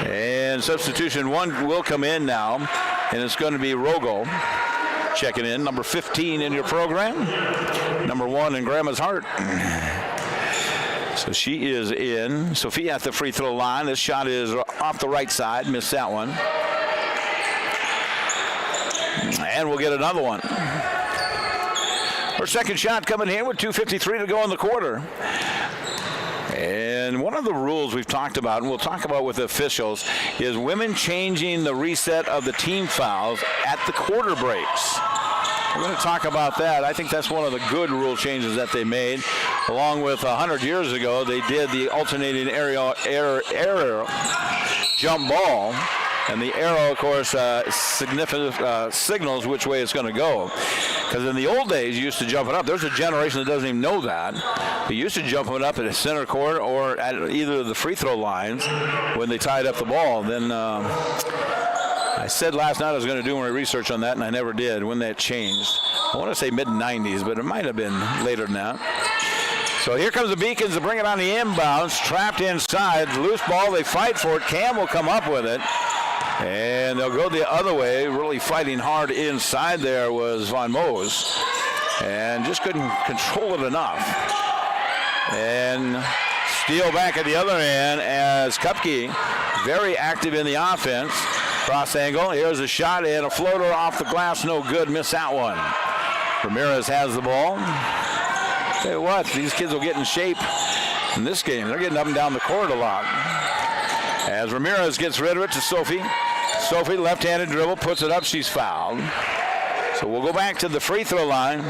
And substitution 1 will come in now, and it's going to be Rogel checking in, number 15 in your program, number 1 in Grandma's heart. So she is in. Sophia at the free throw line. This shot is off the right side. Missed that one. And we'll get another one. Her second shot coming here with 2:53 to go in the quarter. And one of the rules we've talked about, and we'll talk about with the officials, is women changing the reset of the team fouls at the quarter breaks. We're going to talk about that. I think that's one of the good rule changes that they made. Along with 100 years ago, they did the alternating aerial jump ball. And the arrow, of course, signals which way it's going to go. Because in the old days, you used to jump it up. There's a generation that doesn't even know that. They used to jump it up at the center court or at either of the free throw lines when they tied up the ball. Then I said last night I was going to do my research on that, and I never did when that changed. I want to say mid-90s, but it might have been later than that. So here comes the Beacons to bring it on the inbounds. Trapped inside. Loose ball. They fight for it. Cam will come up with it. And they'll go the other way. Really fighting hard inside there was Von Moos. And just couldn't control it enough. And steal back at the other end as Kupke, very active in the offense. Cross angle. Here's a shot and a floater off the glass. No good. Miss that one. Ramirez has the ball. Tell you what, these kids will get in shape in this game. They're getting up and down the court a lot. As Ramirez gets rid of it to Sophie. Sophie, left-handed dribble, puts it up. She's fouled. So we'll go back to the free throw line.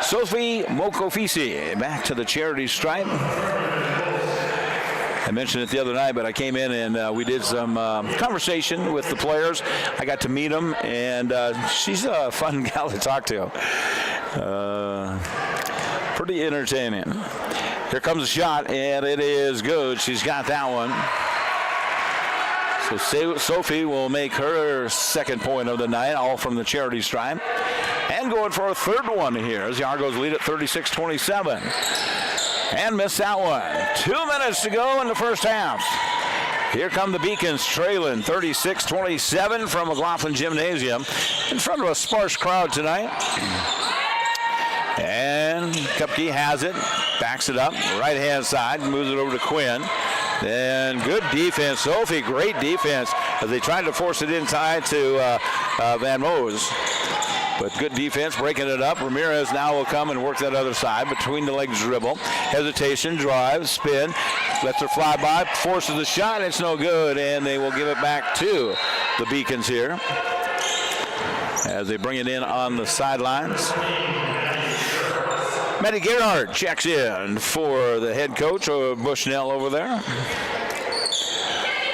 Sophie Mokofisi back to the charity stripe. I mentioned it the other night, but I came in and we did some conversation with the players. I got to meet them, and she's a fun gal to talk to. Pretty entertaining. Here comes a shot, and it is good. She's got that one. So Sophie will make her second point of the night, all from the charity stripe. And going for a third one here as the Argos lead at 36-27. And miss that one. 2 minutes to go in the first half. Here come the Beacons trailing 36-27 from McLaughlin Gymnasium in front of a sparse crowd tonight. And Kupke has it, backs it up, right-hand side, moves it over to Quinn. Then good defense. Sophie, great defense as they tried to force it inside to Van Moos. But good defense, breaking it up. Ramirez now will come and work that other side, between the legs dribble. Hesitation, drive, spin, lets her fly by, forces the shot. It's no good, and they will give it back to the Beacons here as they bring it in on the sidelines. Maddie Gerhardt checks in for the head coach, Bushnell, over there.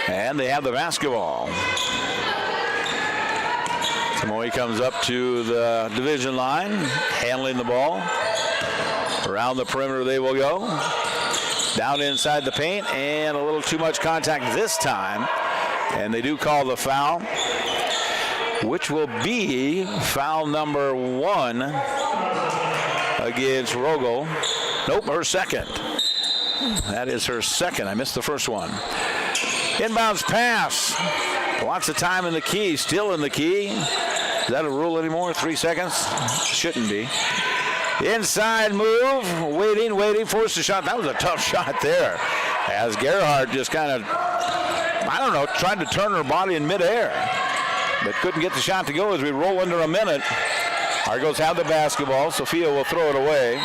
And they have the basketball. Samoy comes up to the division line, handling the ball. Around the perimeter they will go. Down inside the paint, and a little too much contact this time. And they do call the foul, which will be foul number 1 against Rogel. Nope, her second. That is her second. I missed the first one. Inbounds pass. Lots of time in the key. Still in the key. Is that a rule anymore? 3 seconds? Shouldn't be. Inside move. Waiting. Forced a shot. That was a tough shot there. As Gerhardt just kind of, tried to turn her body in midair. But couldn't get the shot to go as we roll under a minute. Argos have the basketball. Sophia will throw it away.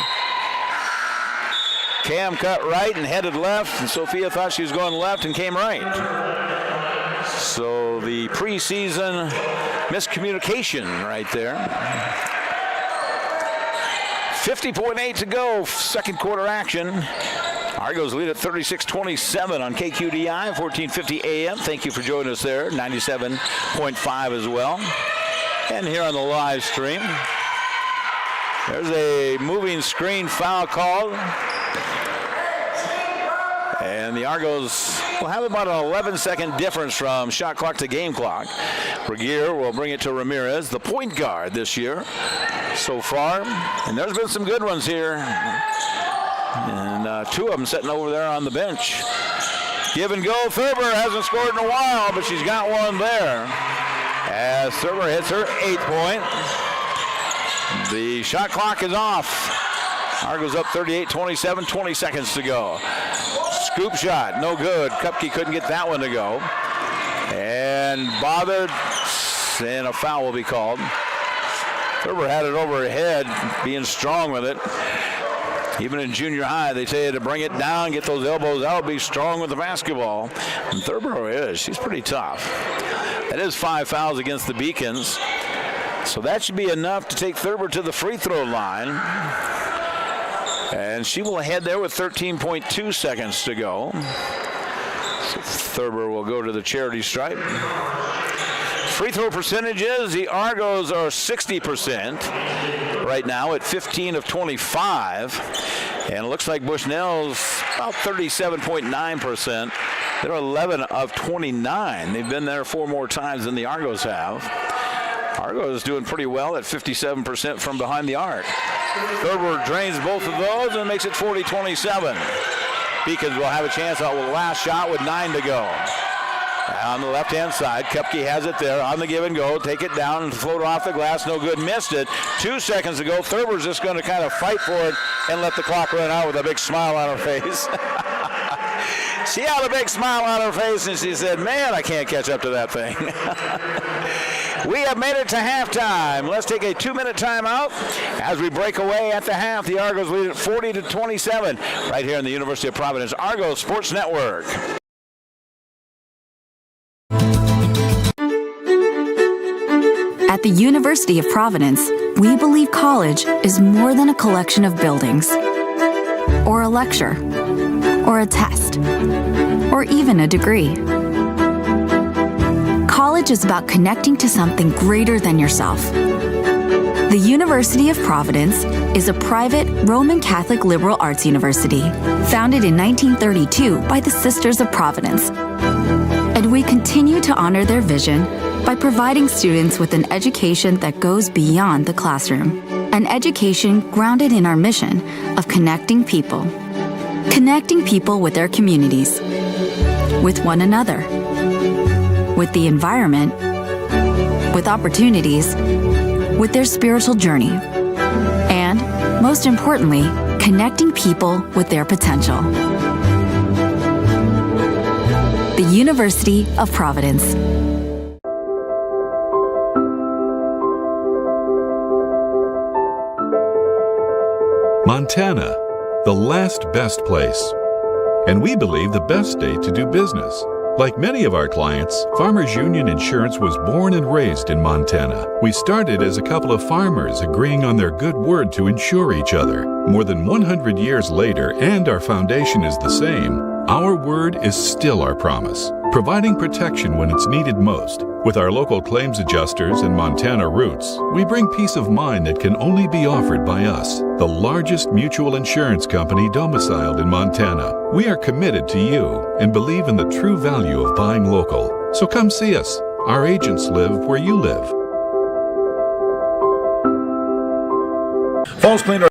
Cam cut right and headed left, and Sophia thought she was going left and came right. So the preseason miscommunication right there. 50.8 to go, second quarter action. Argos lead at 36-27 on KQDI, 1450 AM. Thank you for joining us there, 97.5 as well. And here on the live stream, there's a moving screen foul called. And the Argos will have about an 11-second difference from shot clock to game clock. Regier will bring it to Ramirez, the point guard this year so far. And there's been some good ones here. And two of them sitting over there on the bench. Give and go. Thurber hasn't scored in a while, but she's got one there. As Thurber hits her 8th point. The shot clock is off. Argos up 38-27, 20 seconds to go. Scoop shot, no good. Kupke couldn't get that one to go. And bothered, and a foul will be called. Thurber had it over her head, being strong with it. Even in junior high, they tell you to bring it down, get those elbows out, be strong with the basketball. And Thurber is. She's pretty tough. That is 5 fouls against the Beacons. So that should be enough to take Thurber to the free throw line. And she will head there with 13.2 seconds to go. So Thurber will go to the charity stripe. Free throw percentages, the Argos are 60% right now at 15 of 25. And it looks like Bushnell's about 37.9%. They're 11 of 29. They've been there 4 more times than the Argos have. Argos doing pretty well at 57% from behind the arc. Thurber drains both of those and makes it 40-27. Beacons will have a chance out with the last shot with 9 to go. On the left-hand side, Kupke has it there on the give and go. Take it down and float off the glass. No good. Missed it. 2 seconds to go. Thurber's just going to kind of fight for it and let the clock run out with a big smile on her face. She had a big smile on her face, and she said, man, I can't catch up to that thing. We have made it to halftime. Let's take a 2-minute timeout as we break away at the half. The Argos lead at 40-27 right here in the University of Providence Argos Sports Network. At the University of Providence, we believe college is more than a collection of buildings, or a lecture, or a test, or even a degree. College is about connecting to something greater than yourself. The University of Providence is a private Roman Catholic liberal arts university founded in 1932 by the Sisters of Providence. And we continue to honor their vision by providing students with an education that goes beyond the classroom, an education grounded in our mission of connecting people with their communities, with one another, with the environment, with opportunities, with their spiritual journey, and, most importantly, connecting people with their potential. The University of Providence. Montana, the last best place. And we believe the best state to do business. Like many of our clients, Farmers Union Insurance was born and raised in Montana. We started as a couple of farmers agreeing on their good word to insure each other. More than 100 years later, and our foundation is the same, our word is still our promise, providing protection when it's needed most. With our local claims adjusters and Montana roots, we bring peace of mind that can only be offered by us, the largest mutual insurance company domiciled in Montana. We are committed to you and believe in the true value of buying local. So come see us. Our agents live where you live. Falls Cleaner.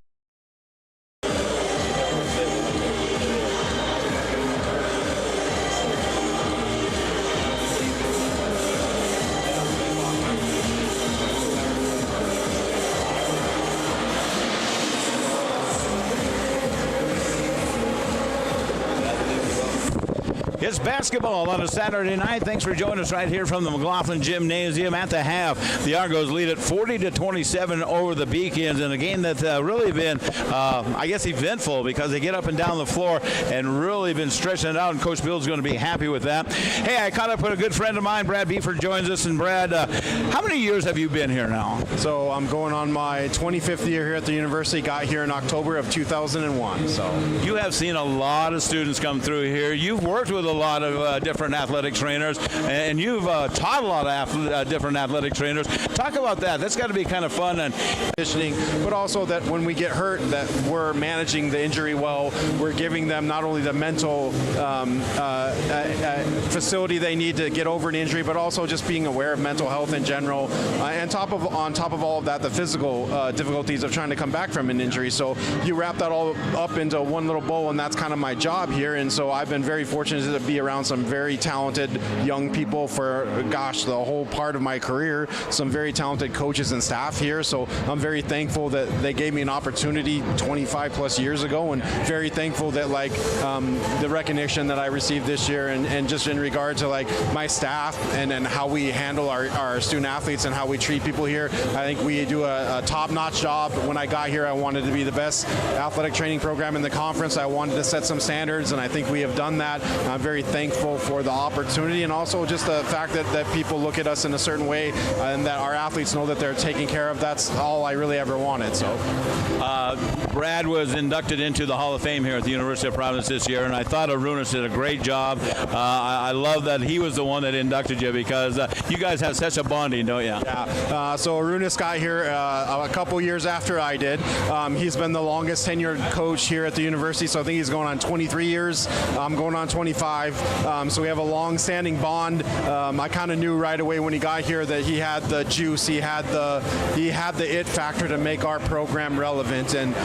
It's basketball on a Saturday night. Thanks for joining us right here from the McLaughlin Gymnasium. At the half, the Argos lead at 40-27 over the Beacons in a game that's really been, I guess, eventful because they get up and down the floor and really been stretching it out, and Coach Bill's going to be happy with that. Hey, I caught up with a good friend of mine, Brad Beeford joins us. And Brad, how many years have you been here now? So I'm going on my 25th year here at the university. Got here in October of 2001. So you have seen a lot of students come through here. You've worked with a lot of different athletic trainers, and you've taught a lot of different athletic trainers. Talk about that. That's got to be kind of fun and conditioning, but also that when we get hurt, that we're managing the injury well. We're giving them not only the mental facility they need to get over an injury, but also just being aware of mental health in general. And on top of all of that, the physical difficulties of trying to come back from an injury. So you wrap that all up into one little bowl, and that's kind of my job here. And so I've been very fortunate to be around some very talented young people for, gosh, the whole part of my career. Some very talented coaches and staff here. So I'm very thankful that they gave me an opportunity 25 plus years ago, and very thankful that the recognition that I received this year, and just in regard to my staff and how we handle our student athletes and how we treat people here. I think we do a top-notch job. When I got here, I wanted to be the best athletic training program in the conference. I wanted to set some standards, and I think we have done that. I'm very thankful for the opportunity, and also just the fact that people look at us in a certain way, and that our athletes know that they're taken care of. That's all I really ever wanted. So, Brad was inducted into the Hall of Fame here at the University of Providence this year, and I thought Arunas did a great job. I love that he was the one that inducted you, because you guys have such a bonding, don't you? Yeah. So Arunas got here a couple years after I did. He's been the longest tenured coach here at the university, so I think he's going on 23 years. I'm going on 25. So we have a long-standing bond. I kind of knew right away when he got here that he had the juice, he had the it factor to make our program relevant. And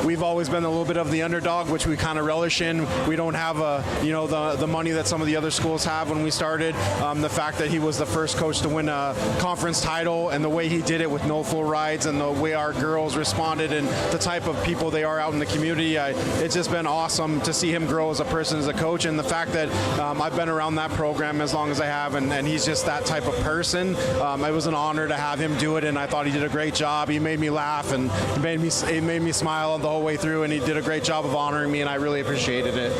we've always been a little bit of the underdog, which we kind of relish in. We don't have the money that some of the other schools have when we started. The fact that he was the first coach to win a conference title, and the way he did it with no full rides, and the way our girls responded, and the type of people they are out in the community, it's just been awesome to see him grow as a person, as a coach. And the fact that I've been around that program as long as I have, and he's just that type of person. It was an honor to have him do it, and I thought he did a great job. He made me laugh, and it made me smile the whole way through, and he did a great job of honoring me, and I really appreciated it.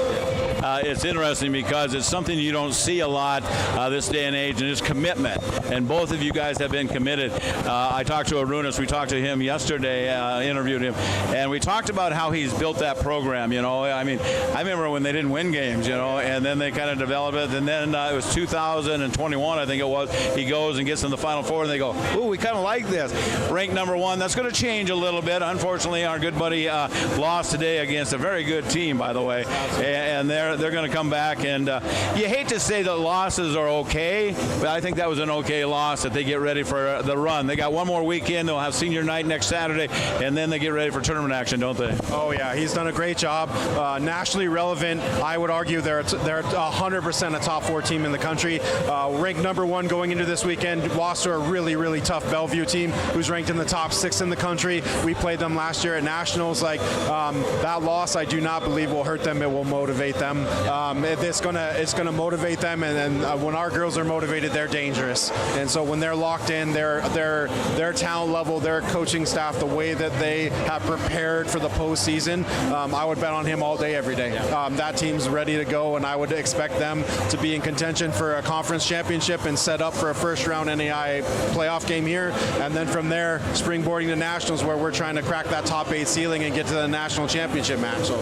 It's interesting because it's something you don't see a lot this day and age, and it's commitment. And both of you guys have been committed. I talked to Arunas. We talked to him yesterday, interviewed him, and we talked about how he's built that program. I mean, I remember when they didn't win games, and then they kind of developed it, and then it was 2021, I think it was. He goes and gets in the Final Four, and they go, "Ooh, we kind of like this." Ranked number one. That's going to change a little bit. Unfortunately, our good buddy lost today against a very good team, by the way, and they're going to come back. And you hate to say that losses are okay, but I think that was an okay loss, that they get ready for the run. They got one more weekend. They'll have senior night next Saturday, and then they get ready for tournament action, don't they? Oh yeah, he's done a great job. Nationally relevant. I would argue they're 100% a top 4 team in the country. Ranked number 1 going into this weekend. Lost to a really, really tough Bellevue team who's ranked in the top 6 in the country. We played them last year at Nationals. That loss, I do not believe will hurt them. It will motivate them. It's gonna motivate them, and when our girls are motivated, they're dangerous. And so when they're locked in, their talent level, their coaching staff, the way that they have prepared for the postseason, I would bet on him all day, every day. That team's ready to go, and I would expect them to be in contention for a conference championship and set up for a first-round NAIA playoff game here. And then from there, springboarding to nationals, where we're trying to crack that top 8 ceiling and get to the national championship match. So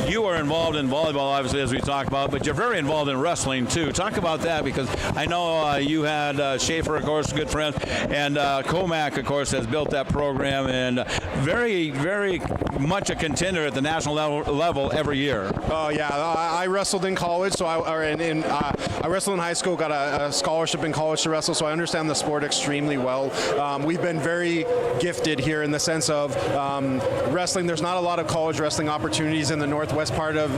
you are involved in volleyball, obviously, as we talked about, but you're very involved in wrestling too. Talk about that, because I know you had Schaefer, of course, good friend, and Comac, of course, has built that program, and very, very much a contender at the national level every year. Oh yeah, I wrestled in college, so I wrestled in high school, got a scholarship in college to wrestle, so I understand the sport extremely well. We've been very gifted here in the sense of wrestling. There's not a lot of college wrestling opportunities in the northwest part of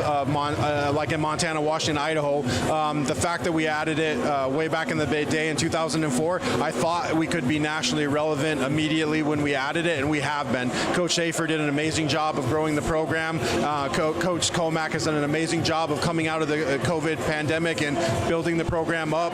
like in Montana, Washington, Idaho. The fact that we added it way back in the day in 2004, I thought we could be nationally relevant immediately when we added it, and we have been. Coach Schaefer did an amazing job of growing the program. Coach Comack has done an amazing job of coming out of the COVID pandemic and building the program up.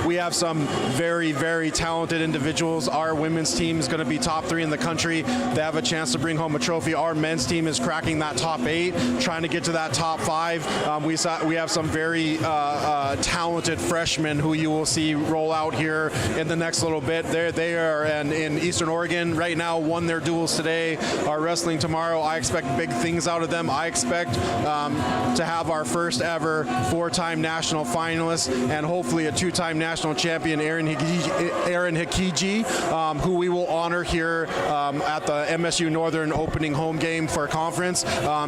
We have some very, very talented individuals. Our women's team is going to be top 3 in the country. They have a chance to bring home a trophy. Our men's team is cracking that top 8, trying to get to that top 5. We have some very talented freshmen who you will see roll out here in the next little bit. They are in Eastern Oregon right now, won their duels today, are wrestling tomorrow. I expect big things out of them. I expect to have our first ever 4-time national finalist and hopefully a 2-time national champion, Erin Hikiji, who we will honor here at the MSU Northern opening home game for conference.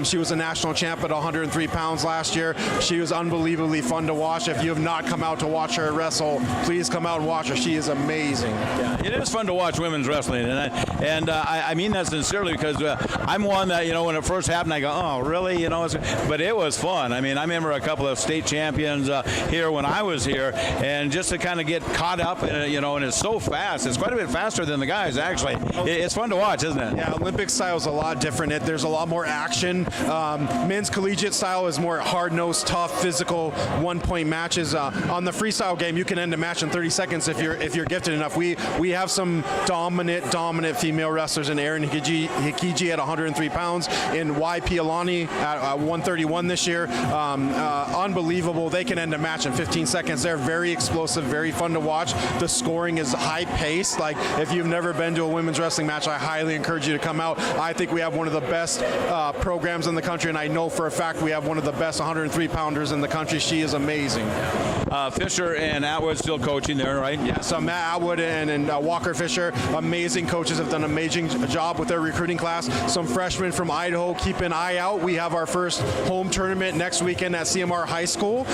She was a national champ at 103 pounds last year. She was unbelievably fun to watch. If you have not come out to watch her wrestle, please come out and watch her. She is amazing. Yeah, it is fun to watch women's wrestling, and I mean that sincerely, because I'm one that, when it first happened, I go, oh, really? But it was fun. I mean, I remember a couple of state champions here when I was here, and just to kind of get caught up, and it's so fast. It's quite a bit faster than the guys, actually. It's fun to watch, isn't it? Yeah, Olympic style is a lot different. There's a lot more action. Men's collegiate style is more hard-nosed, tough, physical, one-point matches. On the freestyle game, you can end a match in 30 seconds if you're gifted enough. We have some dominant female wrestlers in Erin Hikiji at 103 pounds, in YP Alani at 131 this year. Unbelievable. They can end a match in 15 seconds. They're very explosive, very fun to watch. The scoring is high-paced. Like, if you've never been to a women's wrestling match, I highly encourage you to come out. I think we have one of the best programs in the country, and I know for a fact we have one of the best 103-pounders in the country. She is amazing. Fisher and Atwood still coaching there, right? Yeah, so Matt Atwood and Walker Fisher, amazing coaches, have done an amazing job with their recruiting class. Some freshmen from Idaho, keep an eye out. We have our first home tournament next weekend at CMR High School.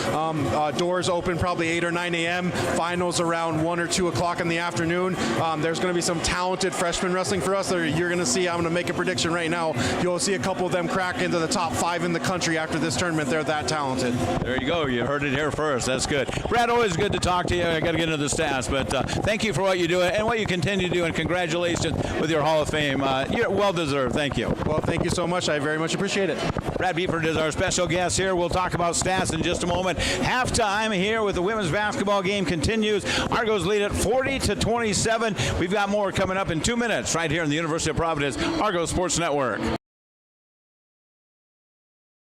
Doors open probably 8 or 9 a.m. Finals around 1 or 2 o'clock in the afternoon. There's going to be some talented freshmen wrestling for us. You're going to see, I'm going to make a prediction right now, you'll see a couple of them crack into the top 5 in the country after this tournament. They're that talented. There you go. You heard it here first. That's good. Brad, always good to talk to you. I got to get into the stats, but thank you for what you do and what you continue to do, and congratulations with your Hall of Fame. You're well deserved. Thank you. Well, thank you so much. I very much appreciate it. Brad Beeford is our special guest here. We'll talk about stats in just a moment. Halftime here with the women's basketball game continues. Argos lead at 40-27. We've got more coming up in 2 minutes right here in the University of Providence Argos Sports Network.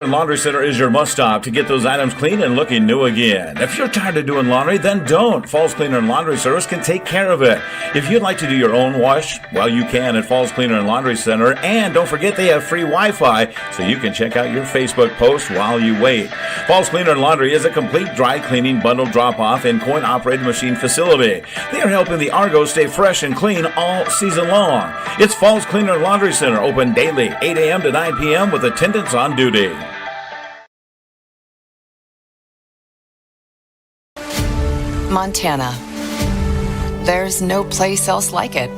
Laundry Center is your must-stop to get those items clean and looking new again. If you're tired of doing laundry, then don't. Falls Cleaner and Laundry Service can take care of it. If you'd like to do your own wash, well, you can at Falls Cleaner and Laundry Center. And don't forget they have free Wi-Fi, so you can check out your Facebook post while you wait. Falls Cleaner and Laundry is a complete dry cleaning, bundle drop-off, and coin-operated machine facility. They are helping the Argos stay fresh and clean all season long. It's Falls Cleaner and Laundry Center, open daily, 8 a.m. to 9 p.m. with attendants on duty. Montana. There's no place else like it.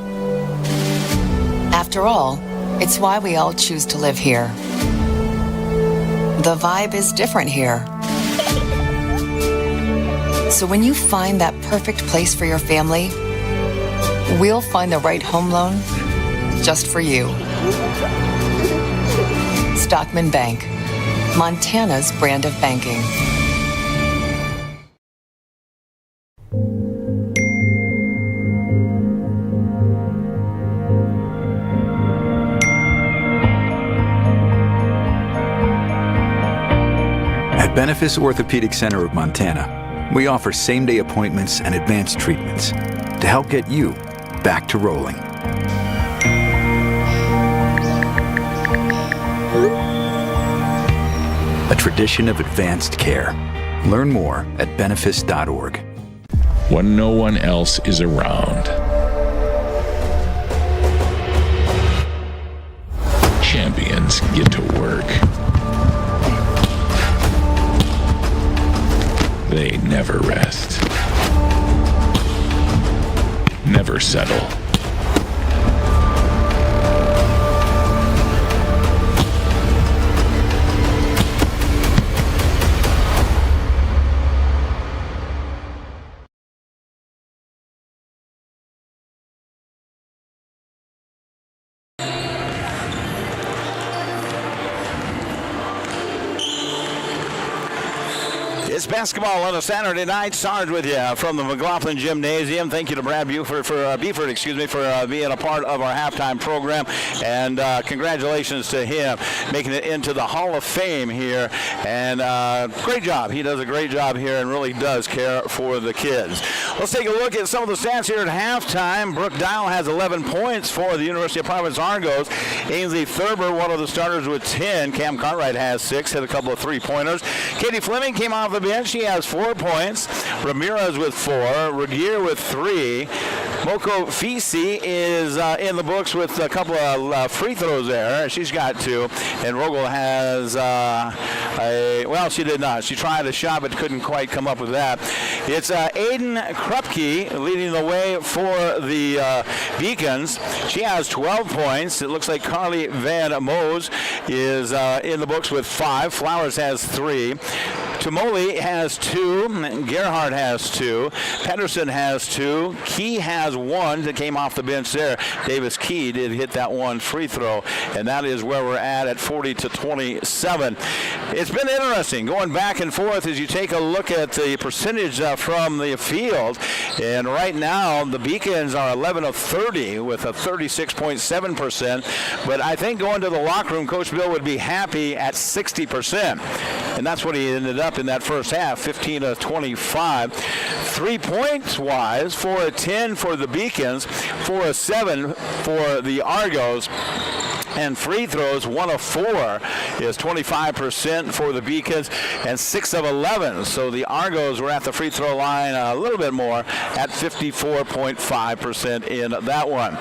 After all, it's why we all choose to live here. The vibe is different here. So when you find that perfect place for your family, we'll find the right home loan just for you. Stockman Bank, Montana's brand of banking. Benefice Orthopedic Center of Montana, we offer same-day appointments and advanced treatments to help get you back to rolling. A tradition of advanced care. Learn more at benefice.org. When no one else is around, champions get to work. They never rest, never settle. It's basketball on a Saturday night. Sarge with you from the McLaughlin Gymnasium. Thank you to Brad Beeford for being a part of our halftime program, and congratulations to him making it into the Hall of Fame here. And great job. He does a great job here and really does care for the kids. Let's take a look at some of the stats here at halftime. Brooke Dial has 11 points for the University of Providence Argos. Ainsley Thurber, one of the starters, with 10. Cam Cartwright has 6, hit a couple of three-pointers. Katie Fleming came off the bench. She has 4 points. Ramirez with 4. Regier with 3. Moko Fisi is in the books with a couple of free throws there. She's got 2. And Rogel has she did not. She tried a shot but couldn't quite come up with that. It's Aiden Krupke leading the way for the Beacons. She has 12 points. It looks like Carly Van Mose is in the books with 5. Flowers has 3. Tumoli has 2. Gerhardt has 2. Pedersen has 2. Key has 1 that came off the bench there. Davis Key did hit that one free throw, and that is where we're at 40-27. It's been interesting going back and forth as you take a look at the percentage from the field. And right now, the Beacons are 11 of 30 with a 36.7%. But I think going to the locker room, Coach Bill would be happy at 60%. And that's what he ended up in that first half, 15 of 25. 3 points wise, 4 of 10 for the Beacons, 4 of 7 for the Argos. And free throws, 1 of 4 is 25% for the Beacons, and 6 of 11. So the Argos were at the free throw line a little bit more at 54.5% in that one.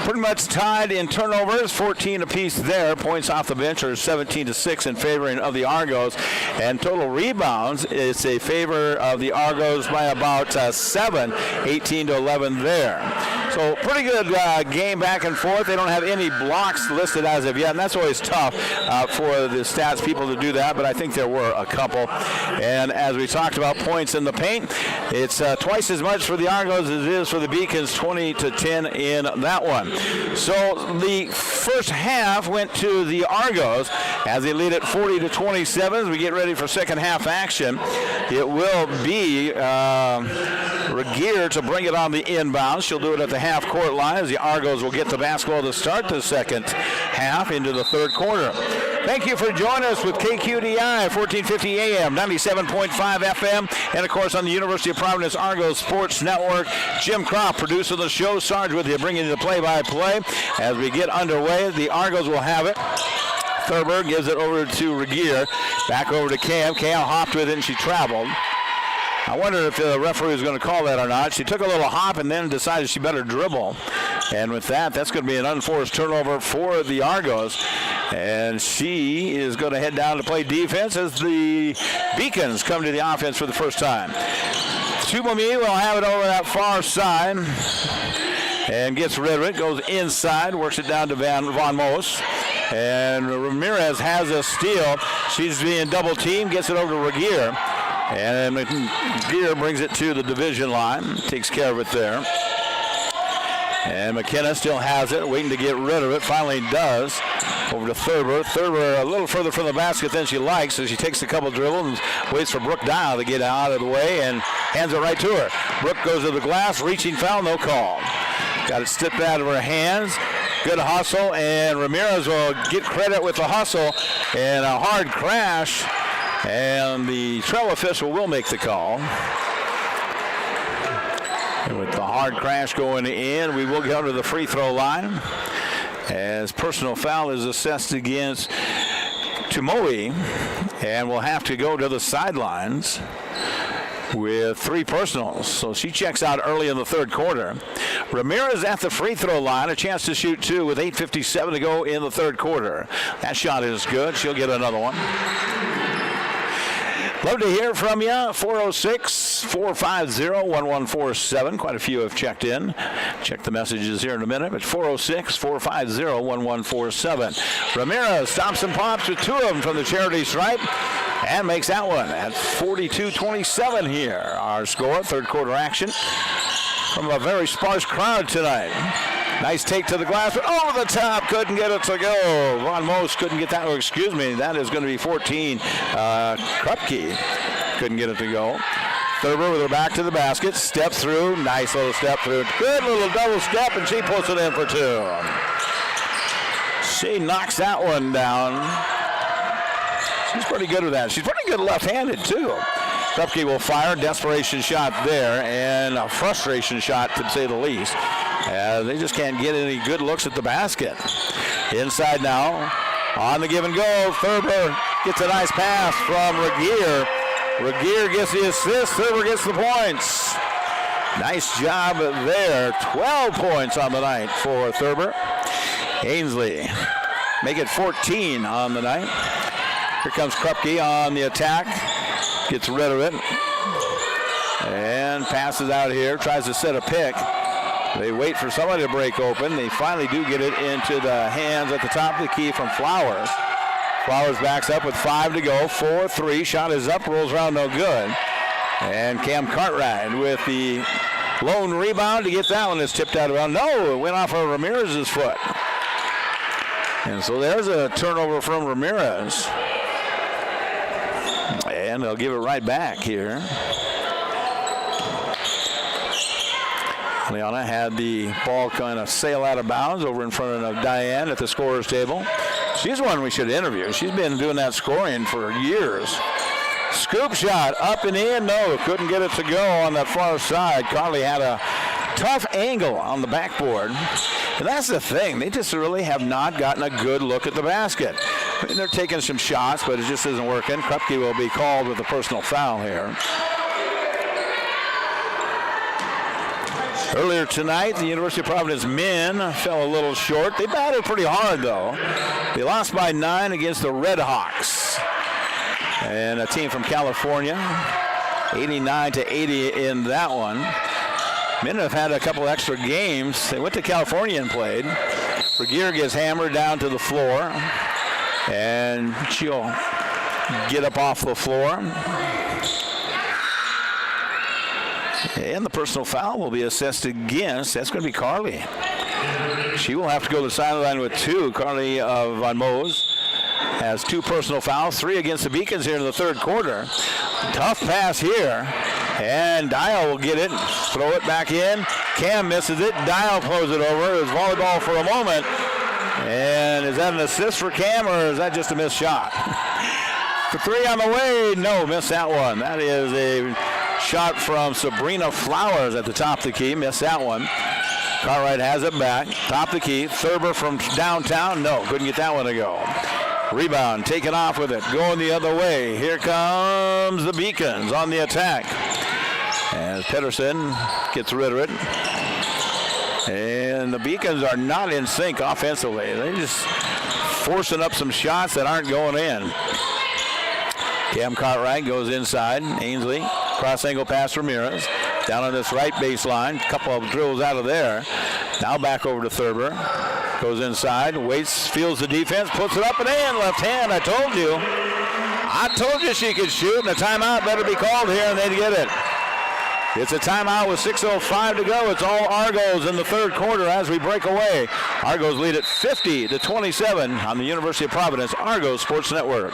Pretty much tied in turnovers, 14 apiece there. Points off the bench are 17-6 in favoring of the Argos. And total rebounds is a favor of the Argos by about 7, 18-11 there. So pretty good game back and forth. They don't have any blocks listed as of yet, and that's always tough for the stats people to do that, but I think there were a couple. And as we talked about points in the paint, it's twice as much for the Argos as it is for the Beacons, 20-10 in that one. So the first half went to the Argos as they lead at 40-27. As we get ready for second half action, it will be Regier to bring it on the inbound. She'll do it at the half court line as the Argos will get the basketball to start the second half into the third quarter. Thank you for joining us with KQDI, 1450 AM, 97.5 FM, and of course on the University of Providence Argos Sports Network. Jim Croft producing the show. Sarge with you, bringing you the play-by-play. As we get underway, the Argos will have it. Thurber gives it over to Regier. Back over to Cam. Cam hopped with it and she traveled. I wonder if the referee was going to call that or not. She took a little hop and then decided she better dribble. And with that, that's going to be an unforced turnover for the Argos. And she is going to head down to play defense as the Beacons come to the offense for the first time. Tubomie will have it over that far side and gets rid of it. Goes inside, works it down to Von Moos. And Ramirez has a steal. She's being double teamed, gets it over to Regier. And Regier brings it to the division line, takes care of it there. And McKenna still has it, waiting to get rid of it. Finally does. Over to Thurber. Thurber a little further from the basket than she likes, so she takes a couple dribbles and waits for Brooke Dial to get out of the way and hands it right to her. Brooke goes to the glass, reaching foul, no call. Got it slipped out of her hands. Good hustle, and Ramirez will get credit with the hustle and a hard crash. And the trail official will make the call. And with the hard crash going in, we will go to the free throw line as personal foul is assessed against Tumoe, and will have to go to the sidelines with 3 personals. So she checks out early in the third quarter. Ramirez at the free throw line, a chance to shoot 2 with 8:57 to go in the third quarter. That shot is good. She'll get another one. Love to hear from you. 406-450-1147. Quite a few have checked in. Check the messages here in a minute. But 406-450-1147. Ramirez stops and pops with 2 of them from the charity stripe and makes that one at 42-27 here. Our score, third quarter action from a very sparse crowd tonight. Nice take to the glass, but over the top, couldn't get it to go. Von Moos couldn't get that, that is going to be 14. Krupke Couldn't get it to go. Thurber with her back to the basket. Step through. Nice little step through. Good little double step, and she puts it in for 2. She knocks that one down. She's pretty good with that. She's pretty good left-handed, too. Krupke will fire. Desperation shot there, and a frustration shot, to say the least. They just can't get any good looks at the basket. Inside now. On the give and go. Thurber gets a nice pass from Regier. Regier gets the assist. Thurber gets the points. Nice job there. 12 points on the night for Thurber. Ainsley make it 14 on the night. Here comes Krupke on the attack. Gets rid of it. And passes out here. Tries to set a pick. They wait for somebody to break open. They finally do get it into the hands at the top of the key from Flowers. Flowers backs up with 5 to go. 4-3. Shot is up. Rolls around no good. And Cam Cartwright with the lone rebound to get that one. Is tipped out of bounds. No, it went off of Ramirez's foot. And so there's a turnover from Ramirez. And they'll give it right back here. Liana had the ball kind of sail out of bounds over in front of Diane at the scorer's table. She's one we should interview. She's been doing that scoring for years. Scoop shot up and in. No, couldn't get it to go on that far side. Carly had a tough angle on the backboard. And that's the thing. They just really have not gotten a good look at the basket. I mean, they're taking some shots, but it just isn't working. Krupke will be called with a personal foul here. Earlier tonight, the University of Providence men fell a little short. They battled pretty hard, though. They lost by 9 against the Red Hawks. And a team from California, 89-80 in that one. Men have had a couple extra games. They went to California and played. Regier gets hammered down to the floor. And she'll get up off the floor. And the personal foul will be assessed against. That's going to be Carly. She will have to go to the sideline with 2. Carly Von Mose has 2 personal fouls, 3 against the Beacons here in the third quarter. Tough pass here. And Dial will get it, throw it back in. Cam misses it. Dial throws it over. It was volleyball for a moment. And is that an assist for Cam, or is that just a missed shot? For 3 on the way. No, missed that one. That is a shot from Sabrina Flowers at the top of the key. Missed that one. Cartwright has it back. Top of the key. Thurber from downtown. No, couldn't get that one to go. Rebound, taken off with it. Going the other way. Here comes the Beacons on the attack. As Pedersen gets rid of it. And the Beacons are not in sync offensively. They're just forcing up some shots that aren't going in. Cam Cartwright goes inside. Ainsley, cross angle pass Ramirez. Down on this right baseline. Couple of drills out of there. Now back over to Thurber. Goes inside, waits, feels the defense, puts it up and in. Left hand, I told you. I told you she could shoot, and a timeout better be called here, and they'd get it. It's a timeout with 6:05 to go. It's all Argos in the third quarter as we break away. Argos lead at 50-27 on the University of Providence Argos Sports Network.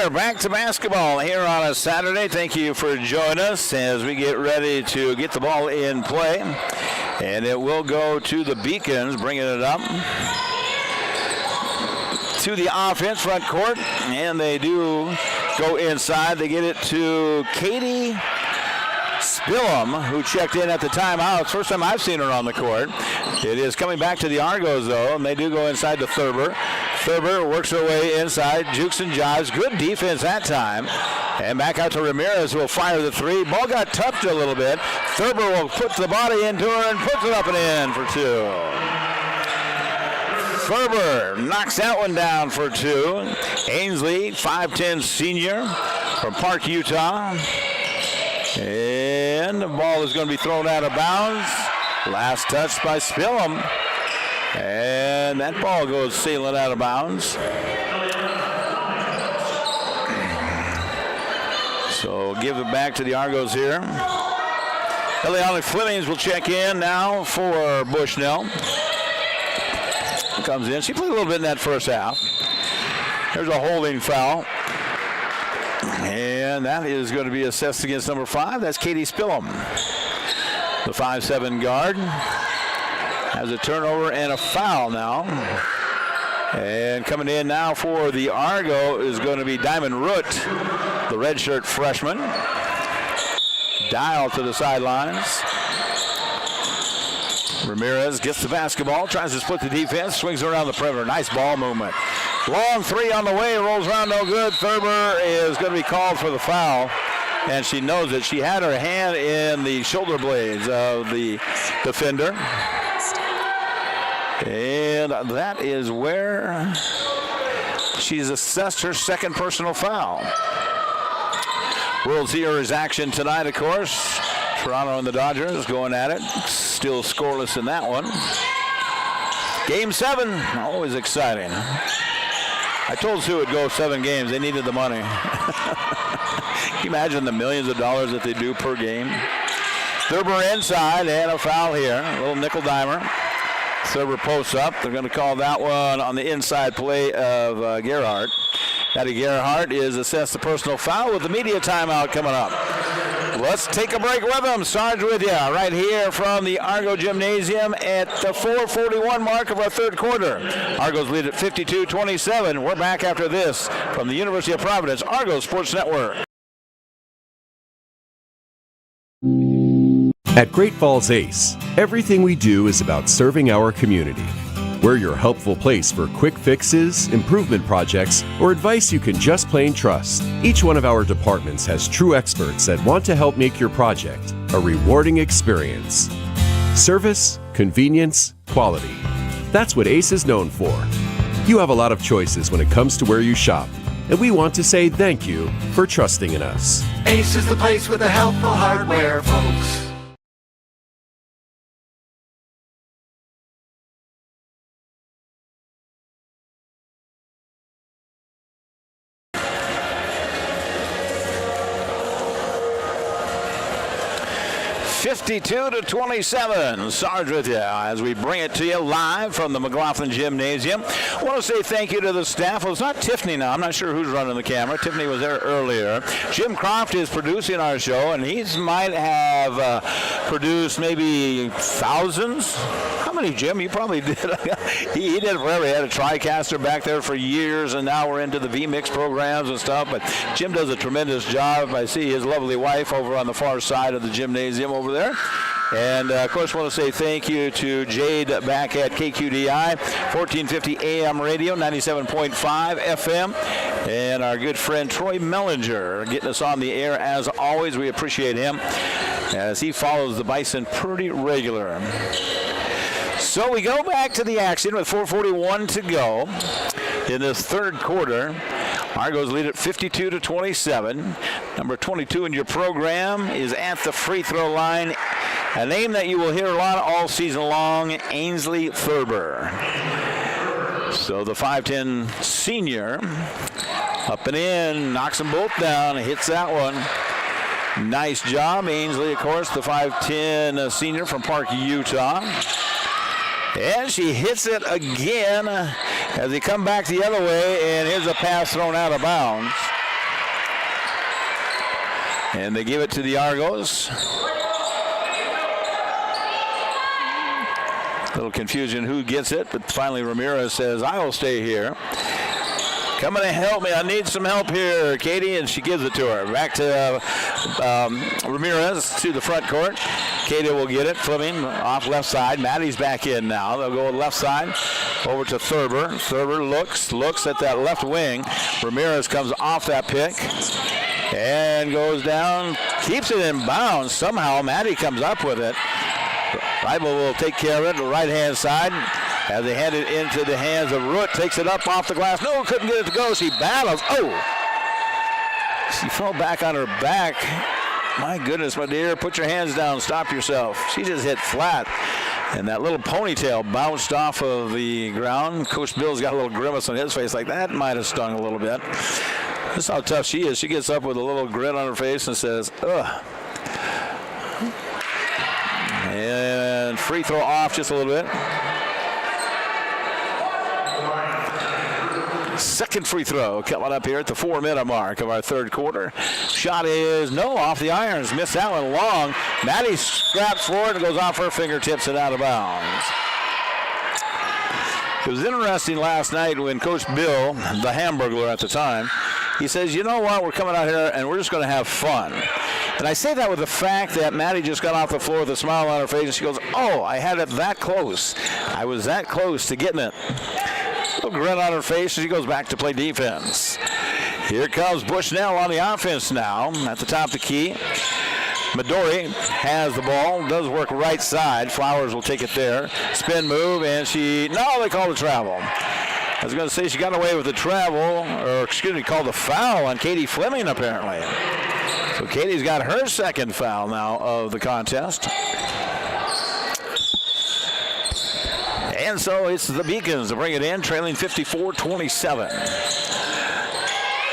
are back to basketball here on a Saturday. Thank you for joining us as we get ready to get the ball in play. And it will go to the Beacons, bringing it up to the offense front court. And they do go inside. They get it to Katie Spillum, who checked in at the timeout. It's the first time I've seen her on the court. It is coming back to the Argos, though, and they do go inside to Thurber. Thurber works her way inside, jukes and jives. Good defense that time. And back out to Ramirez, who will fire the three. Ball got touched a little bit. Thurber will put the body into her and puts it up and in for two. Thurber knocks that one down for two. Ainsley, 5'10 senior from Park, Utah. And the ball is going to be thrown out of bounds. Last touch by Spillum. And that ball goes sailing out of bounds. So give it back to the Argos here. Eliana Flemings will check in now for Bushnell. Comes in. She played a little bit in that first half. There's a holding foul. And that is going to be assessed against number 5. That's Katie Spillum. The 5'7 guard has a turnover and a foul now. And coming in now for the Argo is going to be Diamond Root, the redshirt freshman. Dial to the sidelines. Ramirez gets the basketball, tries to split the defense, swings around the perimeter. Nice ball movement. Long three on the way, rolls around, no good. Thurber is going to be called for the foul, and she knows it. She had her hand in the shoulder blades of the defender. And that is where she's assessed her second personal foul. World Series action tonight, of course. Toronto and the Dodgers going at it. Still scoreless in that one. Game 7, always exciting. I told Sue it'd go 7 games. They needed the money. Can you imagine the millions of dollars that they do per game? Thurber inside and a foul here. A little nickel dimer. Thurber posts up. They're going to call that one on the inside play of Gerhardt. Patty Gerhardt is assessed the personal foul with the media timeout coming up. Let's take a break with them. Sarge with you right here from the Argo Gymnasium at the 4:41 mark of our third quarter. Argos lead at 52-27. We're back after this from the University of Providence Argo Sports Network. At Great Falls Ace, everything we do is about serving our community. We're your helpful place for quick fixes, improvement projects, or advice you can just plain trust. Each one of our departments has true experts that want to help make your project a rewarding experience. Service, convenience, quality. That's what Ace is known for. You have a lot of choices when it comes to where you shop, and we want to say thank you for trusting in us. Ace is the place with the helpful hardware, folks. (52-27). Sarge with you as we bring it to you live from the McLaughlin Gymnasium. I want to say thank you to the staff. Well, it's not Tiffany now. I'm not sure who's running the camera. Tiffany was there earlier. Jim Croft is producing our show, and he might have produced maybe thousands. How many, Jim? You probably did. he did it forever. He had a TriCaster back there for years, and now we're into the VMix programs and stuff. But Jim does a tremendous job. I see his lovely wife over on the far side of the gymnasium over there. And, of course, want to say thank you to Jade back at KQDI, 1450 AM radio, 97.5 FM. And our good friend Troy Mellinger getting us on the air as always. We appreciate him as he follows the Bison pretty regular. So we go back to the action with 4:41 to go in this third quarter. Argos lead at 52-27. Number 22 in your program is at the free throw line. A name that you will hear a lot all season long, Ainsley Thurber. So the 5'10 senior up and in, knocks them both down, hits that one. Nice job, Ainsley, of course, the 5'10 senior from Park, Utah. And she hits it again as they come back the other way, and here's a pass thrown out of bounds. And they give it to the Argos. Little confusion who gets it, but finally Ramirez says, I will stay here. Coming to help me. I need some help here, Katie, and she gives it to her. Back to Ramirez to the front court. Katie will get it. Fleming off left side. Maddie's back in now. They'll go left side over to Thurber. Thurber looks at that left wing. Ramirez comes off that pick and goes down. Keeps it in bounds. Somehow Maddie comes up with it. Bible will take care of it, the right-hand side. As they hand it into the hands of Root, takes it up off the glass. No, couldn't get it to go. She battles. Oh! She fell back on her back. My goodness, my dear, put your hands down. Stop yourself. She just hit flat. And that little ponytail bounced off of the ground. Coach Bill's got a little grimace on his face like that might have stung a little bit. This is how tough she is. She gets up with a little grin on her face and says, ugh. And free throw off just a little bit. Second free throw coming up here at the 4-minute mark of our third quarter. Shot is no, off the irons. Missed that one long. Maddie scraps for it and goes off her fingertips and out of bounds. It was interesting last night when Coach Bill, the Hamburglar at the time, he says, you know what, we're coming out here and we're just going to have fun. And I say that with the fact that Maddie just got off the floor with a smile on her face and she goes, oh, I had it that close. I was that close to getting it. A little grin on her face as she goes back to play defense. Here comes Bushnell on the offense now at the top of the key. Midori has the ball, does work right side. Flowers will take it there. Spin move, and no, they call the travel. I was going to say she got away with the travel, or excuse me, called the foul on Katie Fleming apparently. So Katie's got her second foul now of the contest. And so it's the Beacons to bring it in, trailing 54-27.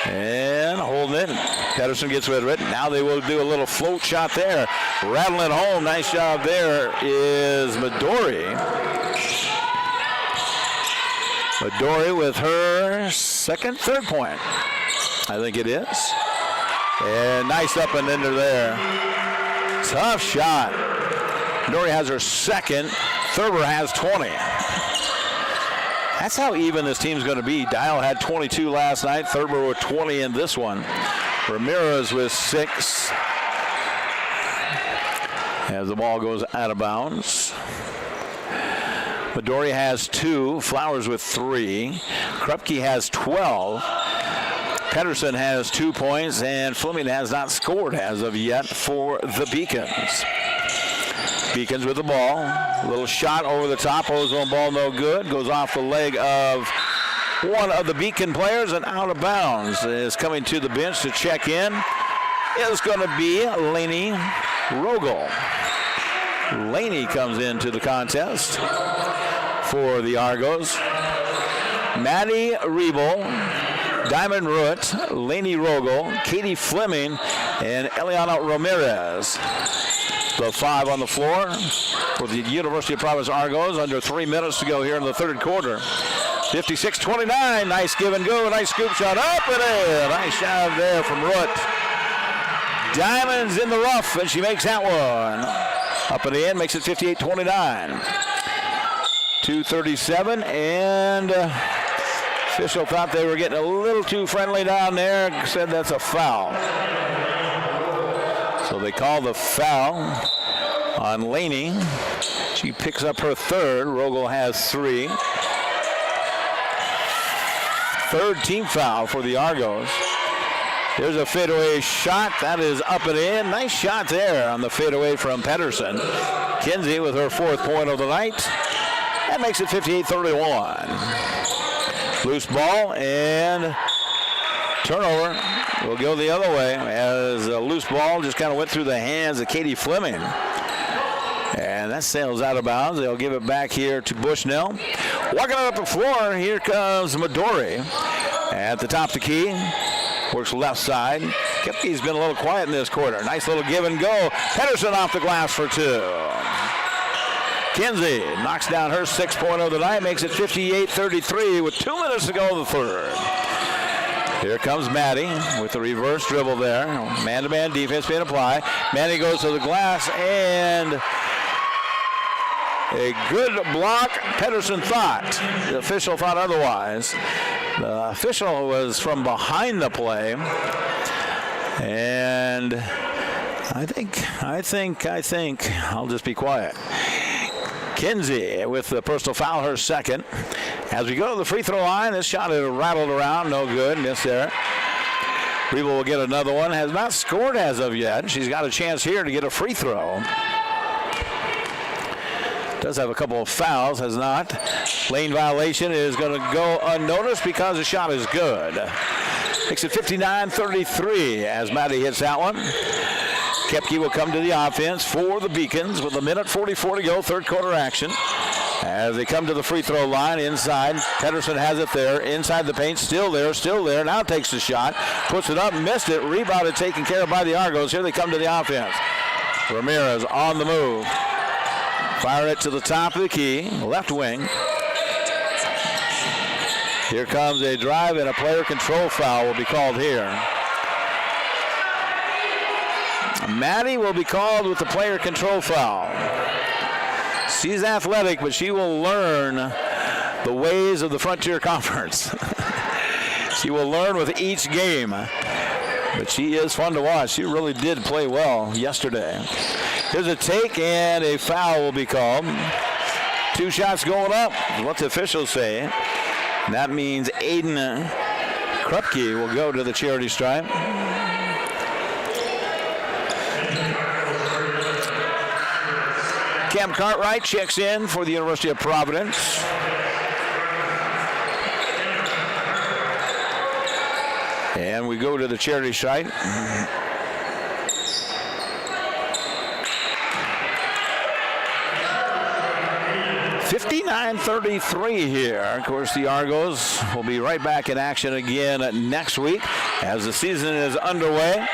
And holding it. Pedersen gets rid of it. Now they will do a little float shot there. Rattling it home. Nice job there is Midori. Midori with her third point. I think it is. And nice up and under there. Tough shot. Midori has her second. Thurber has 20. That's how even this team's going to be. Dial had 22 last night. Thurber with 20 in this one. Ramirez with 6. As the ball goes out of bounds. Midori has 2. Flowers with 3. Krupke has 12. Pedersen has 2 points. And Fleming has not scored as of yet for the Beacons. Beacons with the ball. A little shot over the top. Ozone ball no good. Goes off the leg of one of the Beacon players and out of bounds. Is coming to the bench to check in. It's going to be Lainey Rogel. Lainey comes into the contest for the Argos. Maddie Riebel, Diamond Root, Lainey Rogel, Katie Fleming, and Eliana Ramirez. The 5 on the floor for the University of Providence Argos. Under 3 minutes to go here in the third quarter. 56-29. Nice give and go. Nice scoop shot up and in. Nice job there from Root. Diamonds in the rough, and she makes that one. Up and in, makes it 58-29. 2:37, and official thought they were getting a little too friendly down there. Said that's a foul. So they call the foul on Laney. She picks up her third. Rogel has 3. Third team foul for the Argos. There's a fadeaway shot. That is up and in. Nice shot there on the fadeaway from Pedersen. Kinsey with her 4th point of the night. That makes it 58-31. Loose ball and turnover. Will go the other way as a loose ball just kind of went through the hands of Katie Fleming. And that sails out of bounds. They'll give it back here to Bushnell. Walking up the floor, here comes Midori. At the top of the key, works left side. Kepke's been a little quiet in this quarter. Nice little give and go. Pedersen off the glass for 2. Kinsey knocks down her 6th point of the night, makes it 58-33 with 2 minutes to go in the third. Here comes Maddie with the reverse dribble there. Man-to-man defense being applied. Maddie goes to the glass, and a good block. Pedersen thought. The official thought otherwise. The official was from behind the play. And I think, I'll just be quiet. Kinsey with the personal foul, her second. As we go to the free throw line, this shot is rattled around, no good, missed there. Reba will get another one, has not scored as of yet. She's got a chance here to get a free throw. Does have a couple of fouls, has not. Lane violation is going to go unnoticed because the shot is good. Makes it 59-33 as Maddie hits that one. Kepke will come to the offense for the Beacons with 1:44 to go, third quarter action. As they come to the free throw line inside, Pedersen has it there, inside the paint, still there, now takes the shot, puts it up, missed it, rebounded, taken care of by the Argos. Here they come to the offense. Ramirez on the move. Fire it to the top of the key, left wing. Here comes a drive and a player control foul will be called here. Maddie will be called with the player control foul. She's athletic, but she will learn the ways of the Frontier Conference. She will learn with each game. But she is fun to watch. She really did play well yesterday. Here's a take, and a foul will be called. 2 shots going up, is what the officials say. And that means Aiden Krupke will go to the charity stripe. Cam Cartwright checks in for the University of Providence. And we go to the charity stripe. $59-33 here. Of course, the Argos will be right back in action again next week as the season is underway.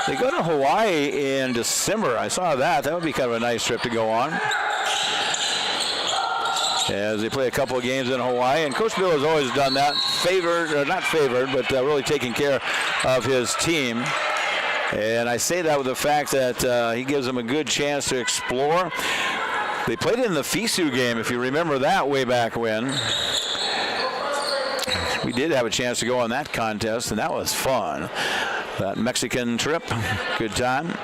They go to Hawaii in December. I saw that. That would be kind of a nice trip to go on. As they play a couple of games in Hawaii. And Coach Bill has always done that. Not favored, but really taking care of his team. And I say that with the fact that he gives them a good chance to explore. They played in the FISU game, if you remember that way back when. We did have a chance to go on that contest, and that was fun. That Mexican trip, good time.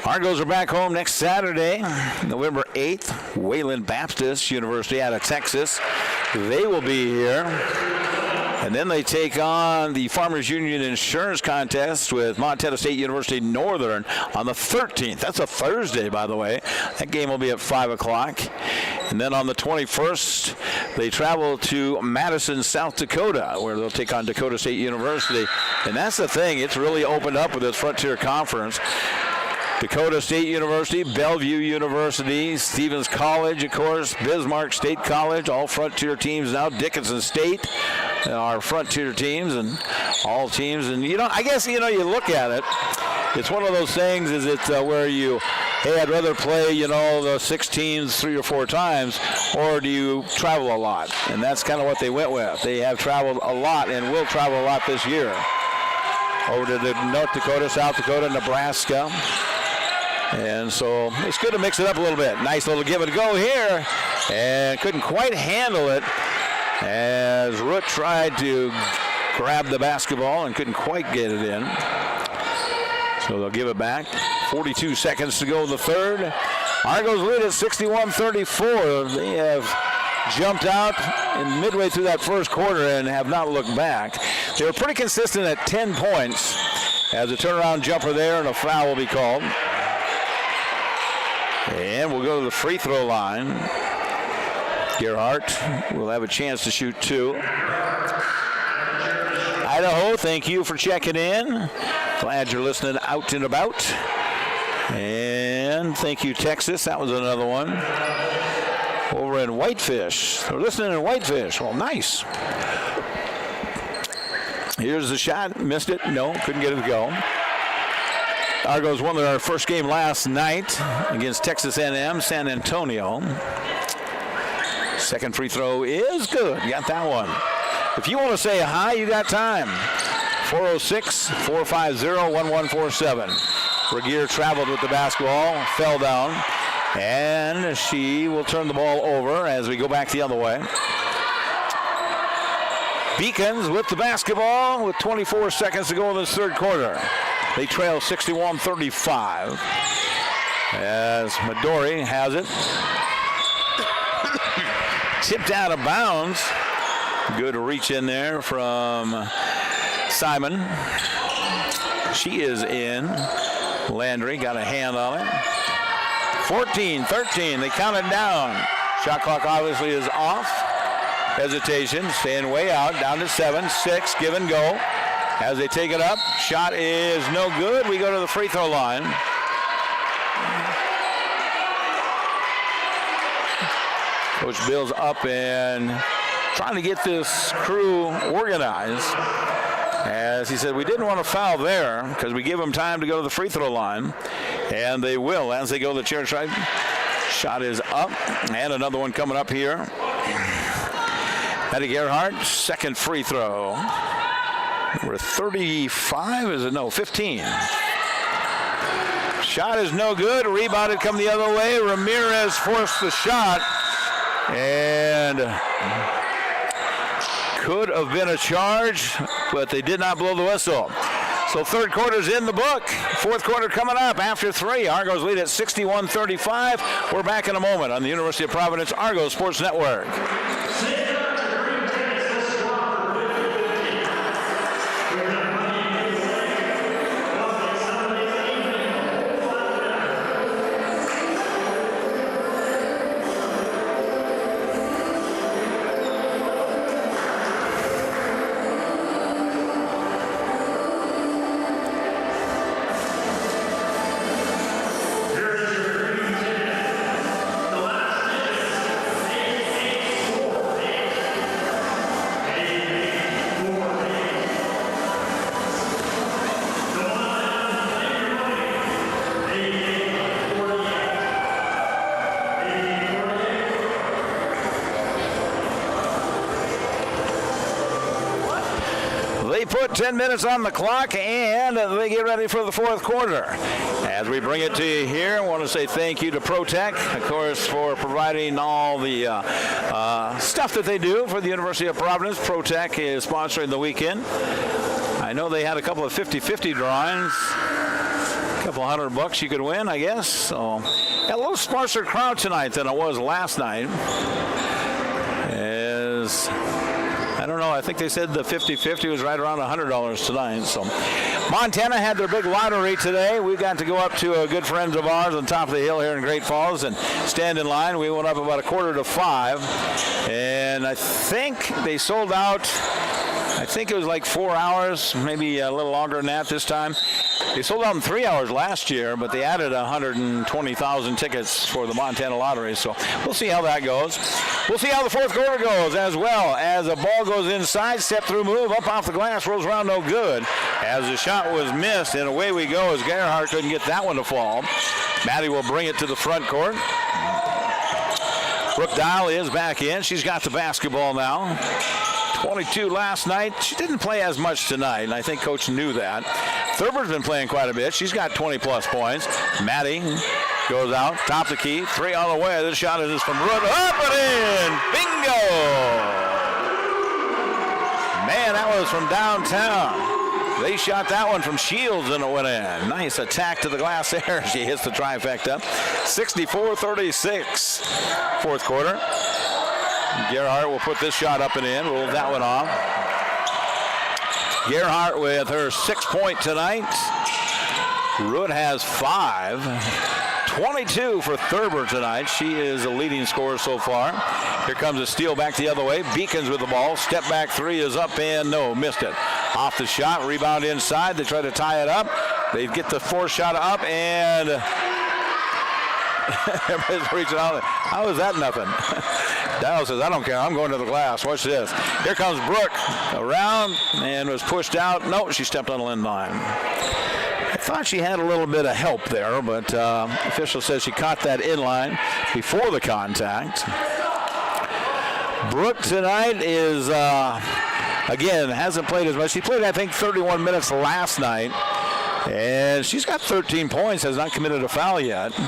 Argos are back home next Saturday, November 8th. Wayland Baptist University out of Texas. They will be here. And then they take on the Farmers Union Insurance Contest with Montana State University Northern on the 13th. That's a Thursday, by the way. That game will be at 5 o'clock. And then on the 21st, they travel to Madison, South Dakota, where they'll take on Dakota State University. And that's the thing. It's really opened up with this Frontier Conference. Dakota State University, Bellevue University, Stevens College, of course, Bismarck State College, all Frontier teams now. Dickinson State are Frontier teams, and all teams. And, I guess, you look at it, it's one of those things, is it where hey, I'd rather play, the 6 teams 3 or 4 times, or do you travel a lot? And that's kind of what they went with. They have traveled a lot and will travel a lot this year. Over to the North Dakota, South Dakota, Nebraska. And so it's good to mix it up a little bit. Nice little give and go here. And couldn't quite handle it as Root tried to grab the basketball and couldn't quite get it in. So they'll give it back. 42 seconds to go in the third. Argos lead at 61-34. They have jumped out in midway through that first quarter and have not looked back. They were pretty consistent at 10 points as a turnaround jumper there, and a foul will be called. And we'll go to the free throw line. Gerhardt will have a chance to shoot 2. Idaho, thank you for checking in. Glad you're listening out and about. And thank you, Texas. That was another one. Over in Whitefish. They're listening in Whitefish. Well, nice. Here's the shot. Missed it. No, couldn't get it to go. Argos won their first game last night against Texas A&M San Antonio. Second free throw is good. Got that one. If you want to say hi, you got time. 406-450-1147. Regier traveled with the basketball, fell down, and she will turn the ball over as we go back the other way. Beacons with the basketball with 24 seconds to go in this third quarter. They trail 61-35 as Midori has it. Tipped out of bounds. Good reach in there from Simon. She is in. Landry got a hand on it. 14-13. They count it down. Shot clock obviously is off. Hesitation. Staying way out. Down to 7. 6. Give and go. As they take it up. Shot is no good. We go to the free throw line. Coach Bill's up and trying to get this crew organized. As he said, we didn't want to foul there because we give them time to go to the free throw line. And they will as they go to the chair side. Shot is up. And another one coming up here. Maddie Gerhardt, second free throw. Number 35, is it? No, 15. Shot is no good. Rebounded come the other way. Ramirez forced the shot. And could have been a charge, but they did not blow the whistle. So third quarter's in the book. Fourth quarter coming up after 3. Argos lead at 61-35. We're back in a moment on the University of Providence Argos Sports Network. They put 10 minutes on the clock, and they get ready for the fourth quarter. As we bring it to you here, I want to say thank you to ProTech, of course, for providing all the stuff that they do for the University of Providence. ProTech is sponsoring the weekend. I know they had a couple of 50-50 drawings. A couple $100 you could win, I guess. So, got a little sparser crowd tonight than it was last night. I don't know, I think they said the 50-50 was right around $100 tonight. So Montana had their big lottery today. We got to go up to good friends of ours on top of the hill here in Great Falls and stand in line. We went up about 4:45, and I think they sold out. I think it was like 4 hours, maybe a little longer than that this time. They sold out in 3 hours last year, but they added 120,000 tickets for the Montana Lottery, so we'll see how that goes. We'll see how the fourth quarter goes as well. As the ball goes inside, step through move, up off the glass, rolls around no good. As the shot was missed, and away we go as Gerhardt couldn't get that one to fall. Maddie will bring it to the front court. Brooke Dial is back in. She's got the basketball now. 22 last night. She didn't play as much tonight, and I think Coach knew that. Thurber's been playing quite a bit. She's got 20-plus points. Maddie goes out, top the key, 3 on the way. This shot is from Root, up and in! Bingo! Man, that was from downtown. They shot that one from Shields, and it went in. Nice attack to the glass there. She hits the trifecta. 64-36, fourth quarter. Gerhardt will put this shot up and in, roll that one off. Gerhardt with her 6-point tonight. Root has 5. 22 for Thurber tonight. She is the leading scorer so far. Here comes a steal back the other way. Beacons with the ball. Step back 3 is up and no, missed it. Off the shot, rebound inside. They try to tie it up. They get the 4 shot up and everybody's reaching out. How is that nothing? Dial says, I don't care. I'm going to the glass. Watch this. Here comes Brooke around and was pushed out. No, she stepped on the end line. I thought she had a little bit of help there, but official says she caught that in line before the contact. Brooke tonight is again, hasn't played as much. She played, I think, 31 minutes last night. And she's got 13 points, has not committed a foul yet.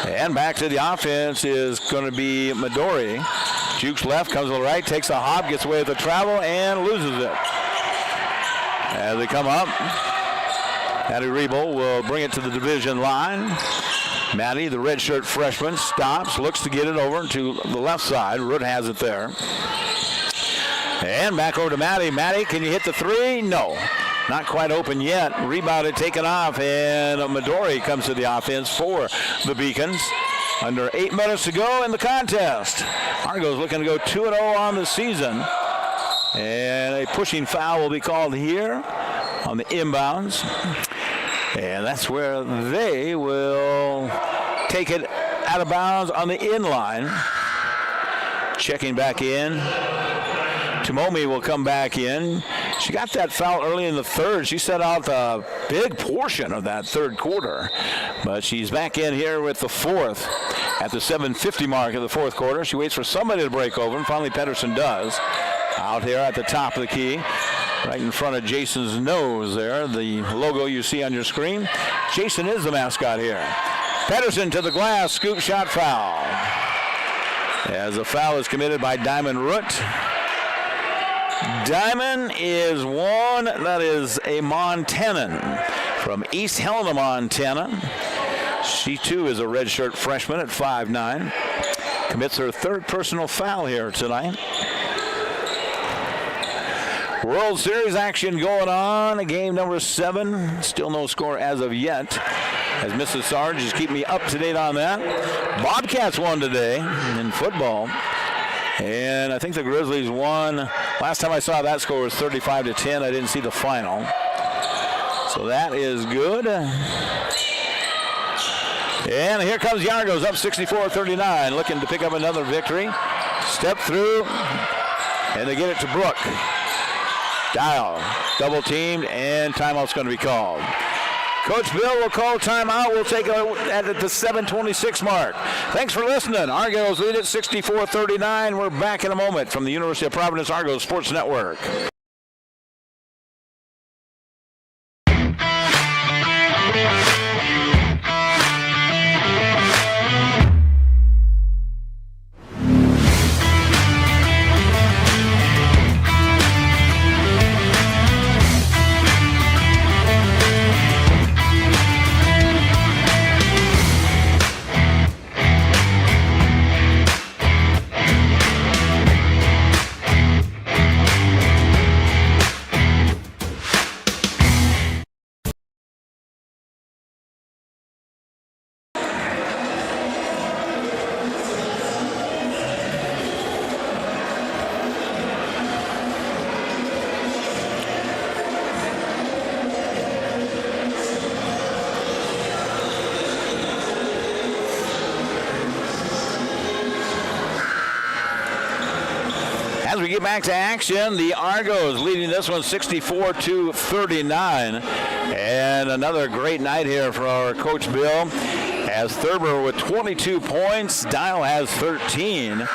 And back to the offense is going to be Midori. Jukes left, comes to the right, takes a hop, gets away with the travel, and loses it. As they come up, Maddie Riebel will bring it to the division line. Maddie, the redshirt freshman, stops, looks to get it over to the left side. Root has it there. And back over to Maddie. Maddie, can you hit the three? No. Not quite open yet. Rebounded, taken off, and Midori comes to the offense for the Beacons. Under 8 minutes to go in the contest. Argos looking to go 2-0 on the season. And a pushing foul will be called here on the inbounds. And that's where they will take it out of bounds on the inline. Checking back in. Tomomi will come back in. She got that foul early in the third. She set out a big portion of that third quarter. But she's back in here with the fourth at the 7:50 mark of the fourth quarter. She waits for somebody to break over, and finally Pedersen does. Out here at the top of the key, right in front of Jason's nose there, the logo you see on your screen. Jason is the mascot here. Pedersen to the glass, scoop shot foul. As the foul is committed by Diamond Root. Diamond is one that is a Montanan from East Helena, Montana. She too is a redshirt freshman at 5'9". Commits her third personal foul here tonight. World Series action going on. Game number 7. Still no score as of yet. As Mrs. Sarge is keeping me up to date on that. Bobcats won today in football. And I think the Grizzlies won. Last time I saw that score was 35-10. I didn't see the final. So that is good. And here comes the Argos up 64-39, looking to pick up another victory. Step through, and they get it to Brooke. Dial, double teamed, and timeout's going to be called. Coach Bill will call timeout. We'll take it at the 7:26 mark. Thanks for listening. Argos lead at 64-39. We're back in a moment from the University of Providence Argos Sports Network. As we get back to action, the Argos leading this one 64-39. And another great night here for our Coach Bill. As Thurber with 22 points, Dial has 13.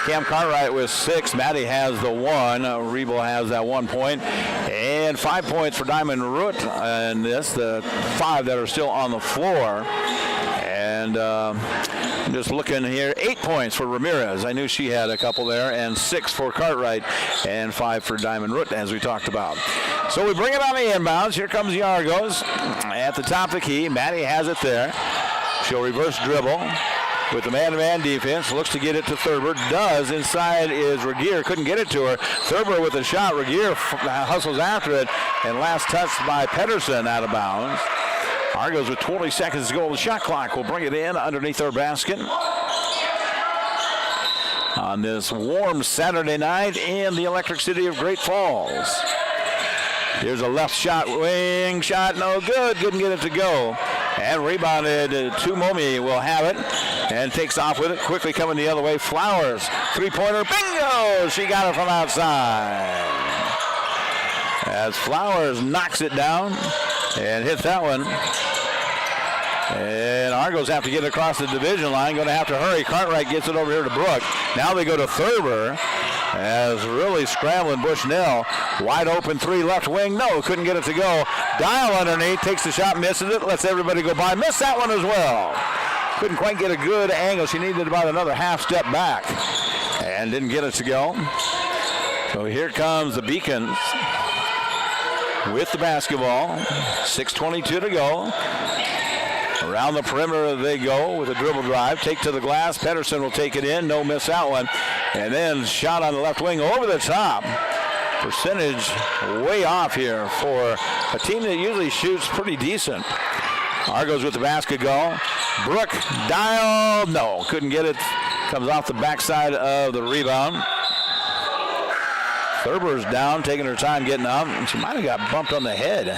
Cam Cartwright with 6. Maddie has the 1. Riebel has that 1 point. And 5 points for Diamond Root in this, the 5 that are still on the floor. And I'm just looking here, 8 points for Ramirez. I knew she had a couple there, and 6 for Cartwright, and 5 for Diamond Root, as we talked about. So we bring it on the inbounds. Here comes the Argos at the top of the key. Maddie has it there. She'll reverse dribble with the man-to-man defense. Looks to get it to Thurber. Does. Inside is Regier. Couldn't get it to her. Thurber with a shot. Regier hustles after it, and last touch by Pedersen out of bounds. Argos with 20 seconds to go on the shot clock will bring it in underneath their basket. On this warm Saturday night in the electric city of Great Falls. Here's a left shot, wing shot, no good. Couldn't get it to go. And rebounded to Momi will have it and takes off with it. Quickly coming the other way. Flowers, three-pointer, bingo! She got it from outside. As Flowers knocks it down and hits that one. And Argos have to get across the division line. Going to have to hurry. Cartwright gets it over here to Brooke. Now they go to Thurber. as really scrambling Bushnell. Wide open three left wing. No, couldn't get it to go. Dial underneath, takes the shot, misses it, lets everybody go by. Missed that one as well. Couldn't quite get a good angle. She needed about another half step back and didn't get it to go. So here comes the Beacons with the basketball. 6:22 to go. Around the perimeter they go with a dribble drive. Take to the glass. Pedersen will take it in. No miss that one. And then shot on the left wing over the top. Percentage way off here for a team that usually shoots pretty decent. Argos with the basket go. Brooke Dial. No, couldn't get it. Comes off the backside of the rebound. Thurber's down, taking her time getting up. And she might have got bumped on the head.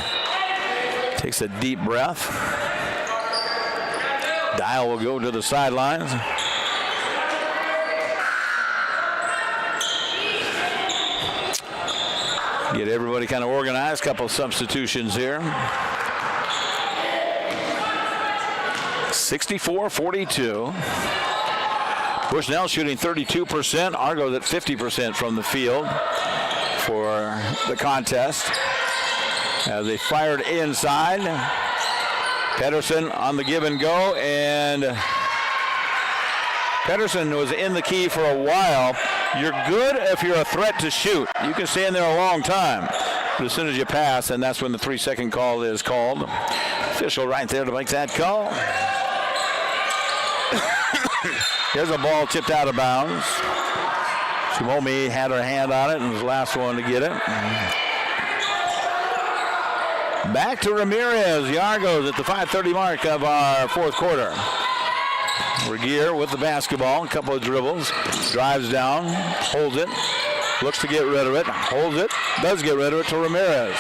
Takes a deep breath. Dial will go to the sidelines. Get everybody kind of organized. Couple substitutions here. 64-42. Bushnell shooting 32%. Argos at 50% from the field for the contest. As they fired inside. Pedersen on the give and go, and Pedersen was in the key for a while. You're good if you're a threat to shoot. You can stay in there a long time. But as soon as you pass, and that's when the 3-second call is called. Official right there to make that call. Here's a ball tipped out of bounds. Shumomi had her hand on it and was the last one to get it. Back to Ramirez. The Argos at the 5:30 mark of our fourth quarter. Regier with the basketball. A couple of dribbles. Drives down. Holds it. Looks to get rid of it. Holds it. Does get rid of it to Ramirez.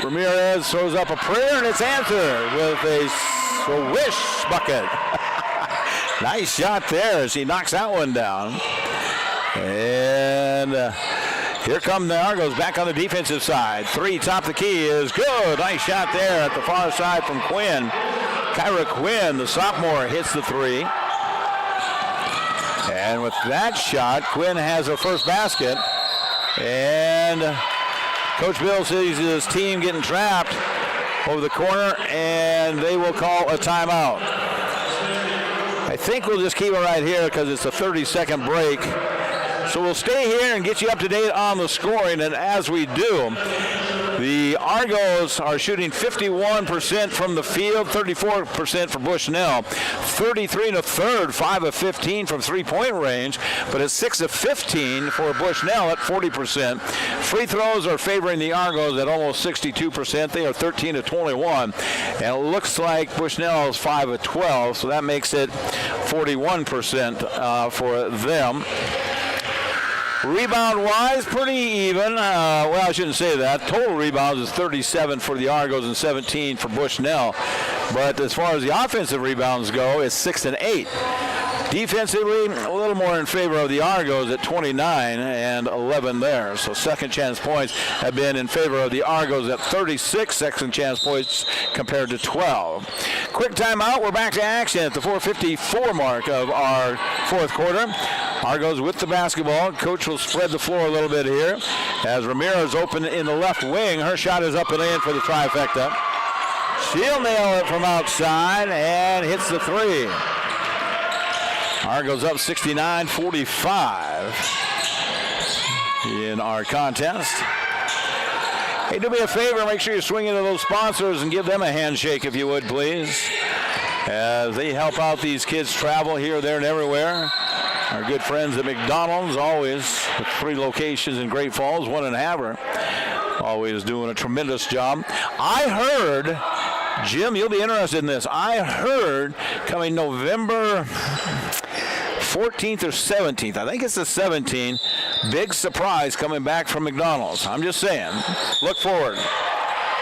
Ramirez throws up a prayer, and it's answered with a swish bucket. Nice shot there as he knocks that one down. And here come the Argos back on the defensive side. Three top the key is good. Nice shot there at the far side from Quinn. Kyra Quinn, the sophomore, hits the three. And with that shot, Quinn has her first basket. And Coach Bill sees his team getting trapped over the corner, and they will call a timeout. I think we'll just keep it right here because it's a 30-second break. So we'll stay here and get you up to date on the scoring, and as we do, the Argos are shooting 51% from the field, 34% for Bushnell, 33 and a third, 5 of 15 from three-point range, but it's 6 of 15 for Bushnell at 40%. Free throws are favoring the Argos at almost 62%. They are 13 of 21, and it looks like Bushnell is 5 of 12, so that makes it 41% for them. Rebound-wise, pretty even. Well, I shouldn't say that. Total rebounds is 37 for the Argos and 17 for Bushnell. But as far as the offensive rebounds go, it's 6 and 8. Defensively, a little more in favor of the Argos at 29 and 11 there. So second chance points have been in favor of the Argos at 36 second chance points compared to 12. Quick timeout. We're back to action at the 4:54 mark of our fourth quarter. Argos with the basketball. Coach will spread the floor a little bit here. As Ramirez open in the left wing, her shot is up and in for the trifecta. She'll nail it from outside and hits the three. Argos up 69-45 in our contest. Hey, do me a favor, make sure you swing into those sponsors and give them a handshake if you would, please. As they help out these kids travel here, there, and everywhere. Our good friends at McDonald's, always with 3 locations in Great Falls, 1 in Havre. Always doing a tremendous job. I heard, Jim, you'll be interested in this. I heard coming November 14th or 17th, I think it's the 17th, big surprise coming back from McDonald's. I'm just saying, look forward.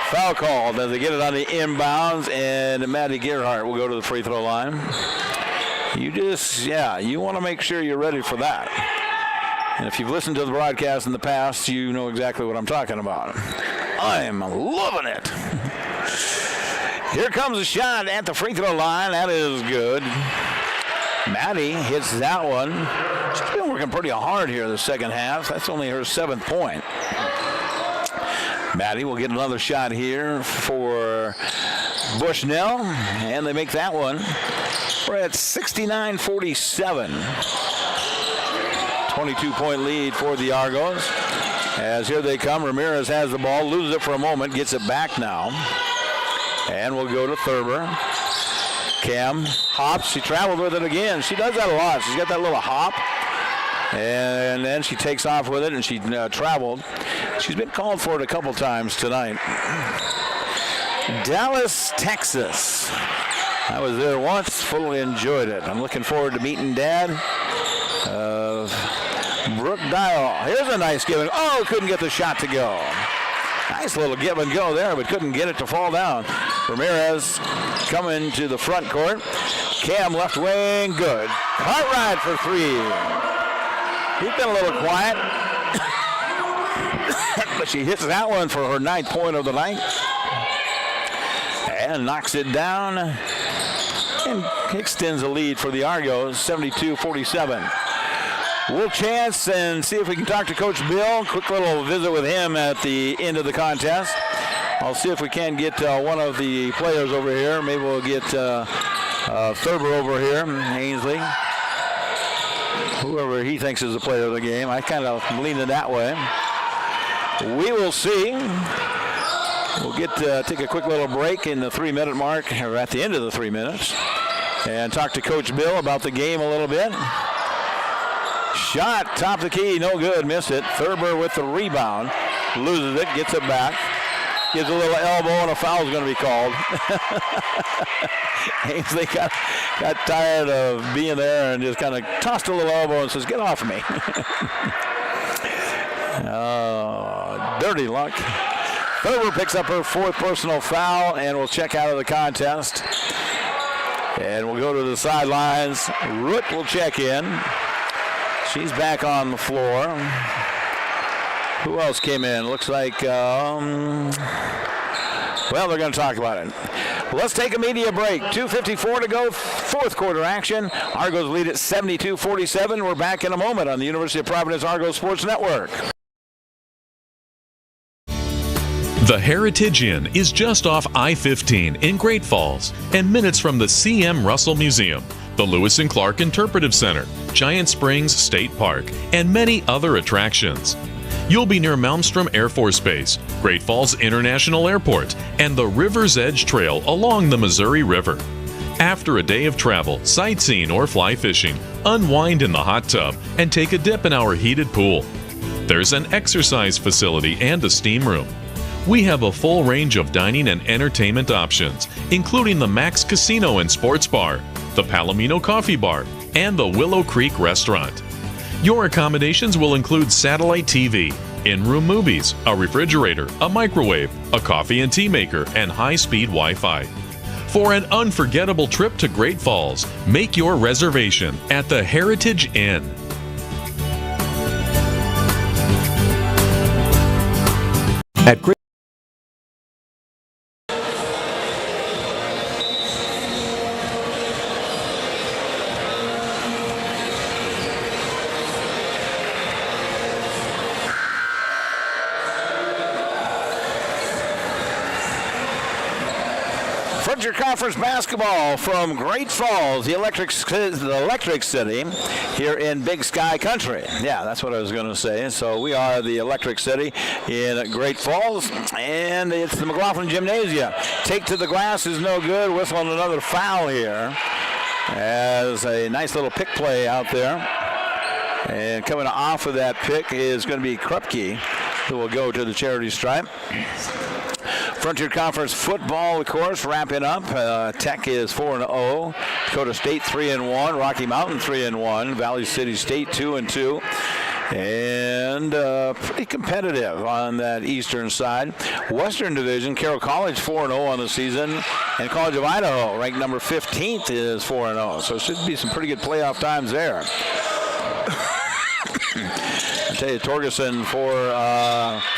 Foul called as they get it on the inbounds, and Maddie Gerhardt will go to the free throw line. You want to make sure you're ready for that. And if you've listened to the broadcast in the past, you know exactly what I'm talking about. I'm loving it. Here comes a shot at the free throw line. That is good. Maddie hits that one. She's been working pretty hard here in the second half. That's only her 7th point. Maddie will get another shot here for Bushnell, and they make that one. We're at 69-47. 22-point lead for the Argos. As here they come, Ramirez has the ball, loses it for a moment, gets it back now. And we'll go to Thurber. Cam hops, she traveled with it again. She does that a lot. She's got that little hop. And then she takes off with it, and she traveled. She's been called for it a couple times tonight. Dallas, Texas. I was there once, fully enjoyed it. I'm looking forward to meeting Dad. Brooke Dial. Here's a nice give and oh, couldn't get the shot to go. Nice little give and go there, but couldn't get it to fall down. Ramirez coming to the front court. Cam left wing, good. Cartwright for 3. He's been a little quiet, but she hits that one for her 9th point of the night. And knocks it down and extends the lead for the Argos, 72-47. We'll chance and see if we can talk to Coach Bill. Quick little visit with him at the end of the contest. I'll see if we can get one of the players over here. Maybe we'll get Thurber over here, Ainsley. Whoever he thinks is the player of the game. I kind of leaning that way. We will see. We'll get take a quick little break in the 3-minute mark, or at the end of the 3 minutes, and talk to Coach Bill about the game a little bit. Shot, top of the key, no good, missed it. Thurber with the rebound, loses it, gets it back. Gives a little elbow, and a foul is going to be called. Ainsley got tired of being there and just kind of tossed a little elbow and says, "Get off of me." Dirty luck. Thurber picks up her 4th personal foul and will check out of the contest. And we'll go to the sidelines. Root will check in. She's back on the floor. Who else came in? Looks like, well, they're going to talk about it. Let's take a media break. 2:54 to go, 4th quarter action. Argos lead at 72-47. We're back in a moment on the University of Providence Argos Sports Network. The Heritage Inn is just off I-15 in Great Falls and minutes from the C.M. Russell Museum, the Lewis and Clark Interpretive Center, Giant Springs State Park, and many other attractions. You'll be near Malmstrom Air Force Base, Great Falls International Airport, and the River's Edge Trail along the Missouri River. After a day of travel, sightseeing, or fly fishing, unwind in the hot tub and take a dip in our heated pool. There's an exercise facility and a steam room. We have a full range of dining and entertainment options, including the Max Casino and Sports Bar, the Palomino Coffee Bar, and the Willow Creek Restaurant. Your accommodations will include satellite TV, in-room movies, a refrigerator, a microwave, a coffee and tea maker, and high-speed Wi-Fi. For an unforgettable trip to Great Falls, make your reservation at the Heritage Inn. At Great Frontier Conference basketball from Great Falls, the Electric City here in Big Sky Country. Yeah, that's what I was going to say. So we are the Electric City in Great Falls, and it's the McLaughlin Gymnasia. Take to the glass is no good. Whistling another foul here as a nice little pick play out there. And coming off of that pick is going to be Krupke, who will go to the charity stripe. Frontier Conference football, of course, wrapping up. Tech is 4-0. Dakota State 3-1. Rocky Mountain 3-1. Valley City State 2-2. And pretty competitive on that eastern side. Western Division, Carroll College 4-0 on the season. And College of Idaho, ranked number 15th, is 4-0. So it should be some pretty good playoff times there. I tell you, Torgerson for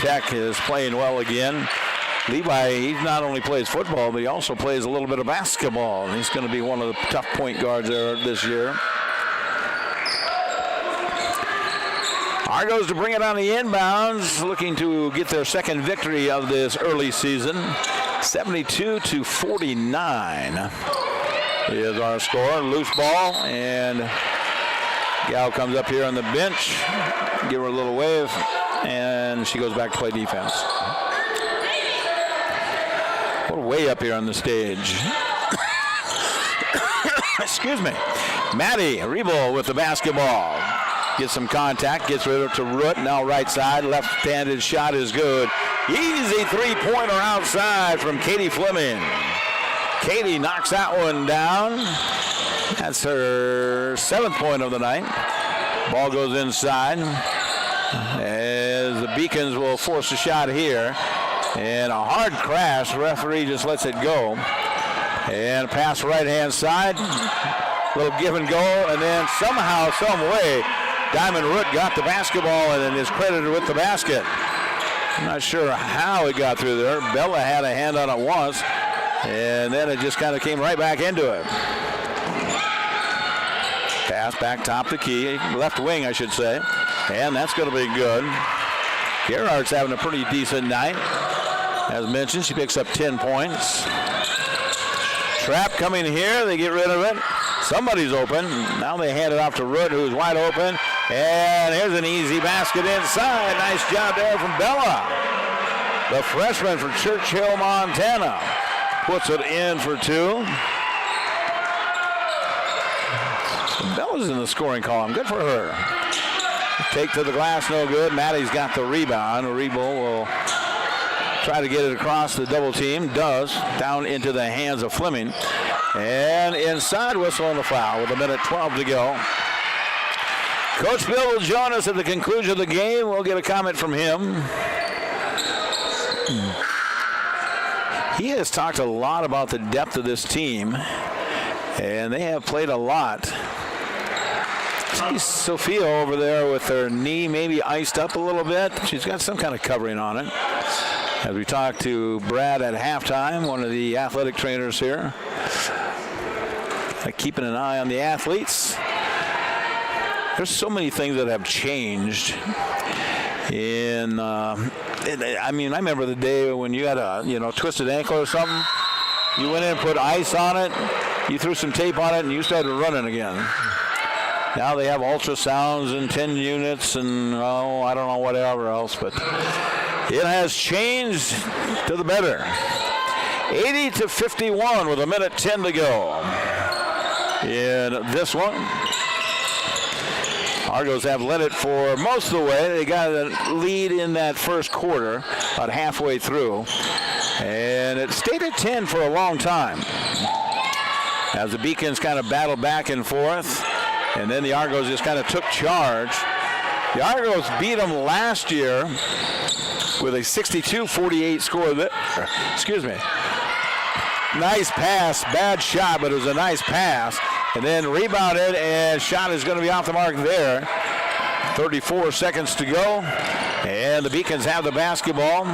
Tech is playing well again. Levi, he not only plays football, but he also plays a little bit of basketball. And he's going to be one of the tough point guards there this year. Argos to bring it on the inbounds, looking to get their second victory of this early season. 72-49 is our score. Loose ball, and Gal comes up here on the bench, give her a little wave, and she goes back to play defense. We're way up here on the stage. Excuse me. Maddie Rebel with the basketball. Gets some contact, gets rid of it to Root. Now right side, left-handed shot is good. Easy three-pointer outside from Katie Fleming. Katie knocks that one down. That's her 7th point of the night. Ball goes inside as the Beacons will force a shot here. And a hard crash. The referee just lets it go. And pass right-hand side. Little give and go. And then somehow, some way, Diamond Root got the basketball and is credited with the basket. I'm not sure how it got through there. Bella had a hand on it once, and then it just kind of came right back into it. Pass back top to Key, left wing, I should say. And that's going to be good. Gerhardt's having a pretty decent night. As mentioned, she picks up 10 points. Trap coming here, they get rid of it. Somebody's open. Now they hand it off to Root, who's wide open. And here's an easy basket inside. Nice job there from Bella. The freshman from Churchill, Montana. Puts it in for 2. Bella's in the scoring column. Good for her. Take to the glass, no good. Maddie's got the rebound. Rebo will try to get it across the double team. Does. Down into the hands of Fleming. And inside, whistle on the foul with 1:12 to go. Coach Bill will join us at the conclusion of the game. We'll get a comment from him. He has talked a lot about the depth of this team, and they have played a lot. See Sophia over there with her knee maybe iced up a little bit. She's got some kind of covering on it. As we talked to Brad at halftime, one of the athletic trainers here, keeping an eye on the athletes. There's so many things that have changed. I remember the day when you had a twisted ankle or something. You went in and put ice on it. You threw some tape on it, and you started running again. Now they have ultrasounds and 10 units and I don't know whatever else, but it has changed to the better. 80-51 with 1:10 to go in this one. Argos have led it for most of the way. They got a lead in that first quarter, about halfway through. And it stayed at 10 for a long time. As the Beacons kind of battled back and forth. And then the Argos just kind of took charge. The Argos beat them last year with a 62-48 score. Excuse me. Nice pass, bad shot, but it was a nice pass. And then rebounded, and shot is going to be off the mark there. 34 seconds to go. And the Beacons have the basketball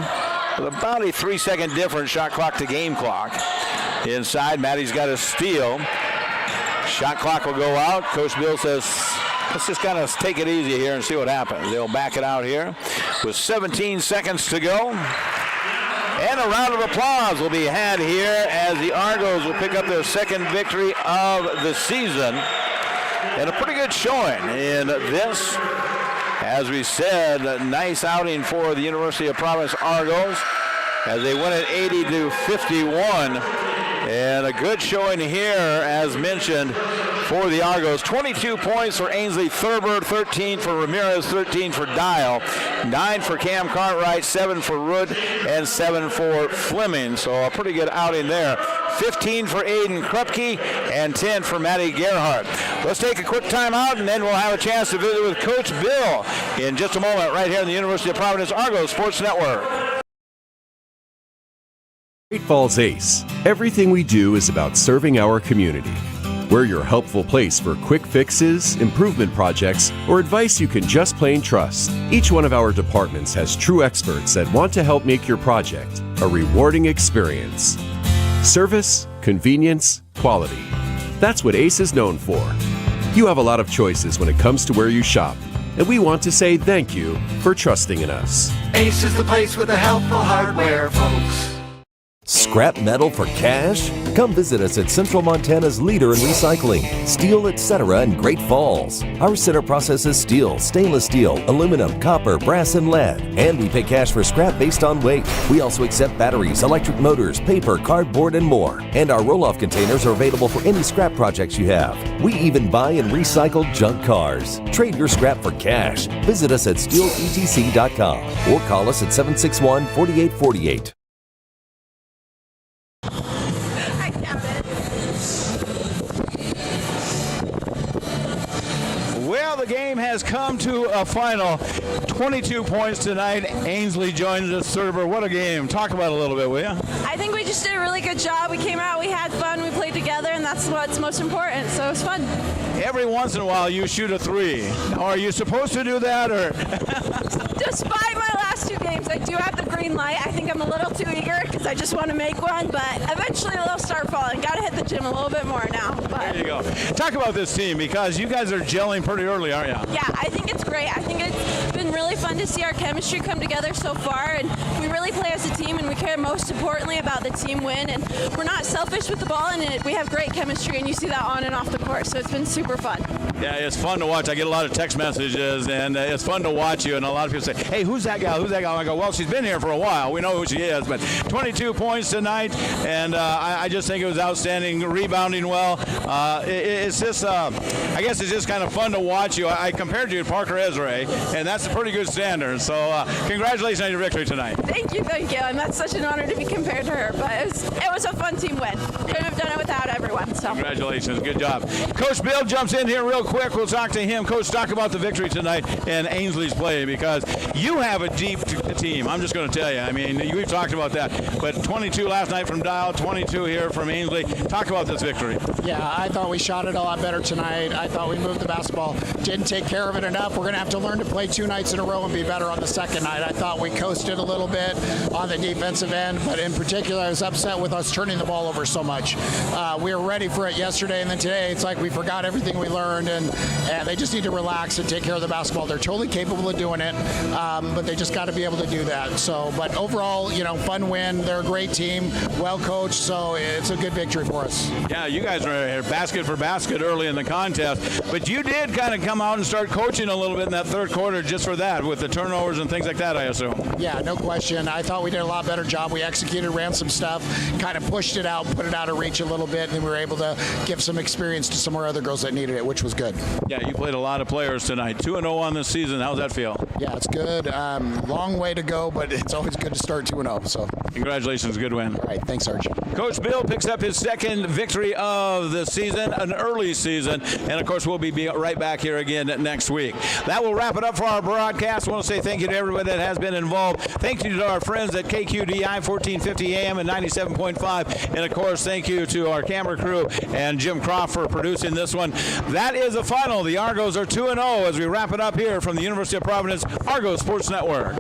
with about a 3-second difference, shot clock to game clock. Inside, Maddie's got a steal. Shot clock will go out. Coach Bill says, let's just kind of take it easy here and see what happens. They'll back it out here with 17 seconds to go. And a round of applause will be had here as the Argos will pick up their second victory of the season. And a pretty good showing in this. As we said, a nice outing for the University of Providence Argos as they win it 80-51. And a good showing here, as mentioned, for the Argos. 22 points for Ainsley Thurber, 13 for Ramirez, 13 for Dial, 9 for Cam Cartwright, 7 for Root, and 7 for Fleming. So a pretty good outing there. 15 for Aiden Krupke, and 10 for Maddie Gerhardt. Let's take a quick timeout, and then we'll have a chance to visit with Coach Bill in just a moment right here on the University of Providence Argos Sports Network. Great Falls Ace. Everything we do is about serving our community. We're your helpful place for quick fixes, improvement projects, or advice you can just plain trust. Each one of our departments has true experts that want to help make your project a rewarding experience. Service, convenience, quality. That's what Ace is known for. You have a lot of choices when it comes to where you shop, and we want to say thank you for trusting in us. Ace is the place with the helpful hardware, folks. Scrap metal for cash? Come visit us at Central Montana's leader in recycling, steel, etc. in Great Falls. Our center processes steel, stainless steel, aluminum, copper, brass, and lead. And we pay cash for scrap based on weight. We also accept batteries, electric motors, paper, cardboard, and more. And our roll-off containers are available for any scrap projects you have. We even buy and recycle junk cars. Trade your scrap for cash. Visit us at steeletc.com or call us at 761-4848. Well, the game has come to a final. 22 points tonight. Ainsley joins us. Server, what a game. Talk about it a little bit, will you? I think we just did a really good job. We came out, we had fun, we played together, and that's what's most important. So it was fun. Every once in a while, you shoot a three. Now, are you supposed to do that, or? Despite my last two games, I do have the green light. I think I'm a little too eager because I just want to make one, but eventually they'll start falling. Got to hit the gym a little bit more now. But there you go. Talk about this team, because you guys are gelling pretty early, aren't you? yeah, I think it's great. I think it's been really fun to see our chemistry come together so far, and we really play as a team, and we care most importantly about the team win, and we're not selfish with the ball, and we have great chemistry, and you see that on and off the court, so it's been super fun. Yeah, it's fun to watch. I get a lot of text messages, and it's fun to watch you. And a lot of people say, hey, who's that gal? Who's that gal? I go, well, she's been here for a while. We know who she is. But 22 points tonight, and I just think it was outstanding, rebounding well. It's just, I guess it's just kind of fun to watch you. I compared you to Parker Ezra, and that's a pretty good standard. So congratulations on your victory tonight. Thank you, and that's such an honor to be compared to her. But it was a fun team win. Couldn't have done it without everyone. So congratulations, good job. Coach Bill jumps in here real quick. We'll talk to him. Coach, talk about the victory tonight and Ainsley's play, because you have a deep team. I'm just going to tell you. I mean, we've talked about that. But 22 last night from Dial, 22 here from Ainsley. Talk about this victory. Yeah, I thought we shot it a lot better tonight. I thought we moved the basketball. Didn't take care of it enough. We're going to have to learn to play 2 nights in a row and be better on the second night. I thought we coasted a little bit on the defensive end, but in particular, I was upset with us turning the ball over so much. We were ready for it yesterday, and then today it's like we forgot everything we learned, and they just need to relax and take care of the basketball. They're totally capable of doing it, but they just got to be able to do that. So, but overall, fun win. They're a great team, well coached, so it's a good victory for us. Yeah, you guys were basket for basket early in the contest, but you did kind of come out and start coaching a little bit in that third quarter just for that, with the turnovers and things like that, I assume. Yeah, no question. I thought we did a lot better job. We executed, ran some stuff, kind of pushed it out, put it out of reach a little bit, and then we were able to give some experience to some of our other girls that needed it, which was good. Yeah, you played a lot of players tonight. 2-0 on this season. How's that feel? Yeah, it's good. Long way to go, but it's always good to start 2-0. So, congratulations, good win. All right, thanks, Sarge. Coach Bill picks up his second victory of the season, an early season, and of course we'll be right back here again next week. That will wrap it up for our broadcast. I want to say thank you to everybody that has been involved. Thank you to our friends at KQDI 1450 AM and 97.5, and of course thank you to our camera crew and Jim Croft for producing this one. That is the final. The Argos are 2-0 as we wrap it up here from the University of Providence Argos Sports Network.